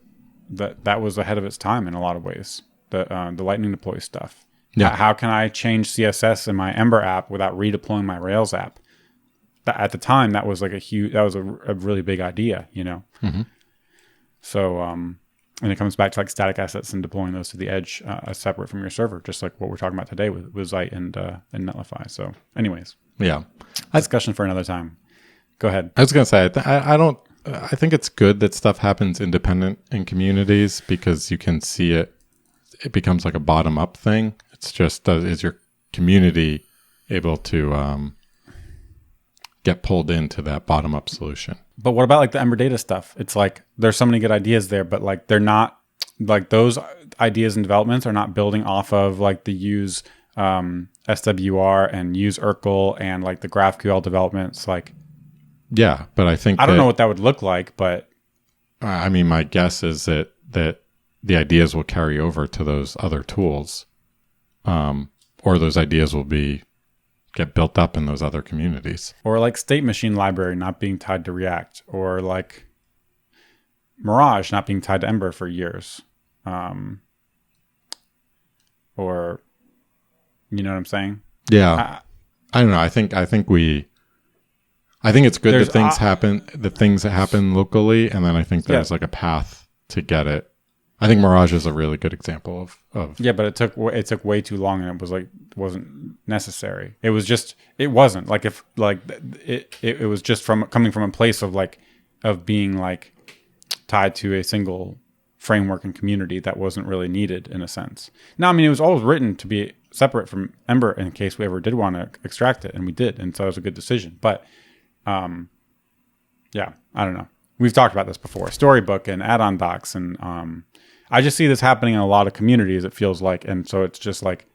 that was ahead of its time in a lot of ways. The Lightning deploy stuff. Yeah. How can I change CSS in my Ember app without redeploying my Rails app? At the time, that was like a really big idea, So, and it comes back to like static assets and deploying those to the edge separate from your server, just like what we're talking about today with Zeit and Netlify. So anyways, yeah, discussion for another time. Go ahead. I was going to say, I think it's good that stuff happens independent in communities, because you can see it becomes like a bottom up thing. It's just, is your community able to, get pulled into that bottom up solution? But what about like the Ember Data stuff? It's like there's so many good ideas there, but like they're not, like those ideas and developments are not building off of like the use SWR and use Urkel and like the GraphQL developments. Like, yeah, but I think I don't know what that would look like, but I mean, my guess is that the ideas will carry over to those other tools, or those ideas will get built up in those other communities. Or like state machine library not being tied to React, or like Mirage not being tied to Ember for years. Or, you know what I'm saying? Yeah. I don't know. I think it's good that things happen locally. And then I think there's like a path to get it. I think Mirage is a really good example of. Yeah, but it took way too long, and it was like, wasn't necessary. It wasn't like, if like it was just coming from a place of being like tied to a single framework and community that wasn't really needed in a sense. Now, I mean, it was always written to be separate from Ember in case we ever did want to extract it, and we did, and so it was a good decision. But yeah, I don't know. We've talked about this before. Storybook and add-on docs, and I just see this happening in a lot of communities, it feels like, and so it's just like,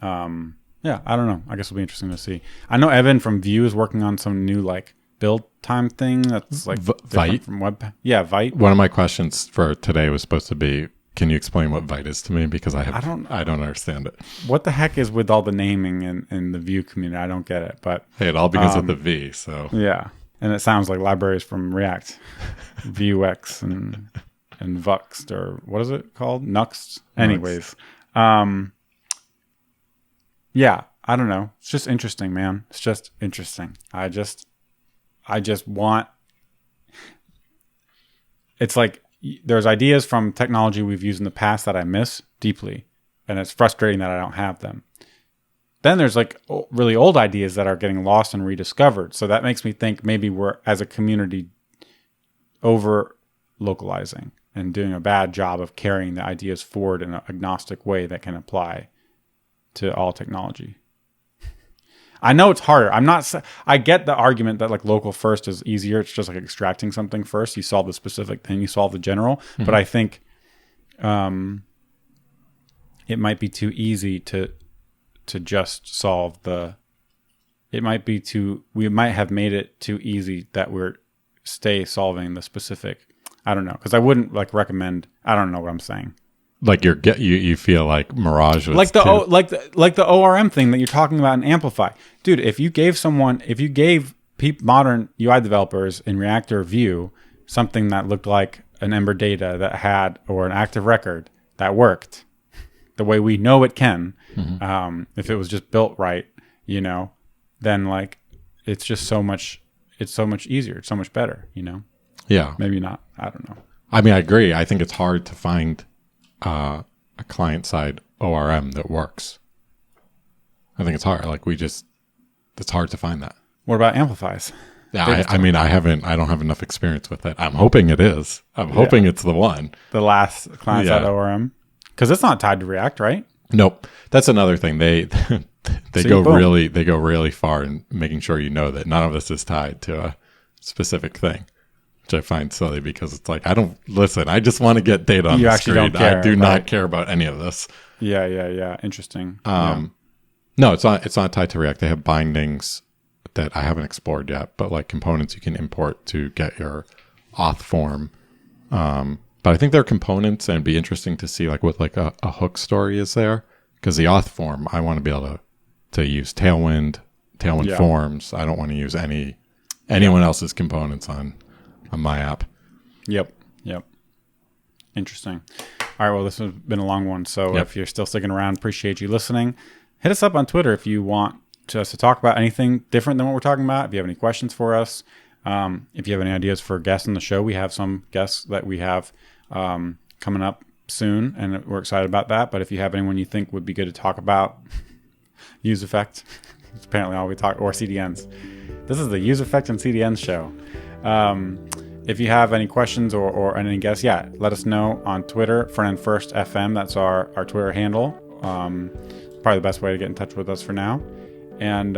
yeah, I don't know. I guess it'll be interesting to see. I know Evan from Vue is working on some new like build time thing that's like Vite from web. Yeah, Vite. One of my questions for today was supposed to be, can you explain what Vite is to me? Because I don't understand it. What the heck is with all the naming in the Vue community? I don't get it. But hey, it all begins with the V. So yeah, and it sounds like libraries from React, Vuex and Vuxt, or what is it called? Nuxt. Anyways, yeah, I don't know. It's just interesting, man. It's just interesting. I just want. It's like, there's ideas from technology we've used in the past that I miss deeply, and it's frustrating that I don't have them. Then there's like really old ideas that are getting lost and rediscovered. So that makes me think maybe we're, as a community, over localizing and doing a bad job of carrying the ideas forward in an agnostic way that can apply to all technology. I know it's harder. I get the argument that like local first is easier. It's just like extracting something first. You solve the specific thing, you solve the general. Mm-hmm. But I think it might be too easy to just solve we might have made it too easy that stay solving the specific. I don't know. Because I wouldn't like recommend, I don't know what I'm saying. Like you feel like Mirage was like the ORM thing that you're talking about in Amplify, dude. If you gave modern UI developers in React or Vue something that looked like an Ember data that had, or an active record that worked the way we know it can, mm-hmm. If it was just built right, you know, then like it's just so much easier, it's so much better, you know. Yeah, maybe not. I don't know. I mean, I agree. I think it's hard to find a client-side ORM that works. I think it's hard. Like it's hard to find that. What about Amplifies? Yeah, I mean, I don't have enough experience with it. I'm hoping it is. I'm hoping it's the one. The last client-side ORM, because it's not tied to React, right? Nope. That's another thing. They go really far in making sure you know that none of this is tied to a specific thing. Which I find silly, because it's like, I just want to get data on the screen. Don't care, I do not care about any of this. Yeah. Interesting. No, it's not tied to React. They have bindings that I haven't explored yet, but like components you can import to get your auth form. But I think they're components, and it'd be interesting to see like what like a hook story is there. Because the auth form, I want to be able to use Tailwind forms. I don't want to use anyone else's components on my app. Yep. Interesting. All right, well, this has been a long one, so if you're still sticking around, appreciate you listening. Hit us up on Twitter if you want us to talk about anything different than what we're talking about. If you have any questions for us, if you have any ideas for guests on the show, we have some guests that we have coming up soon, and we're excited about that. But if you have anyone you think would be good to talk about, useEffect. It's apparently all we talk, or CDNs. This is the useEffect and CDNs show. If you have any questions or any guests, let us know on Twitter, FrontEndFirstFM. That's our Twitter handle. Probably the best way to get in touch with us for now. And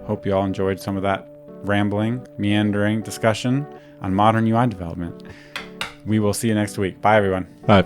hope you all enjoyed some of that rambling, meandering discussion on modern UI development. We will see you next week. Bye, everyone. Bye.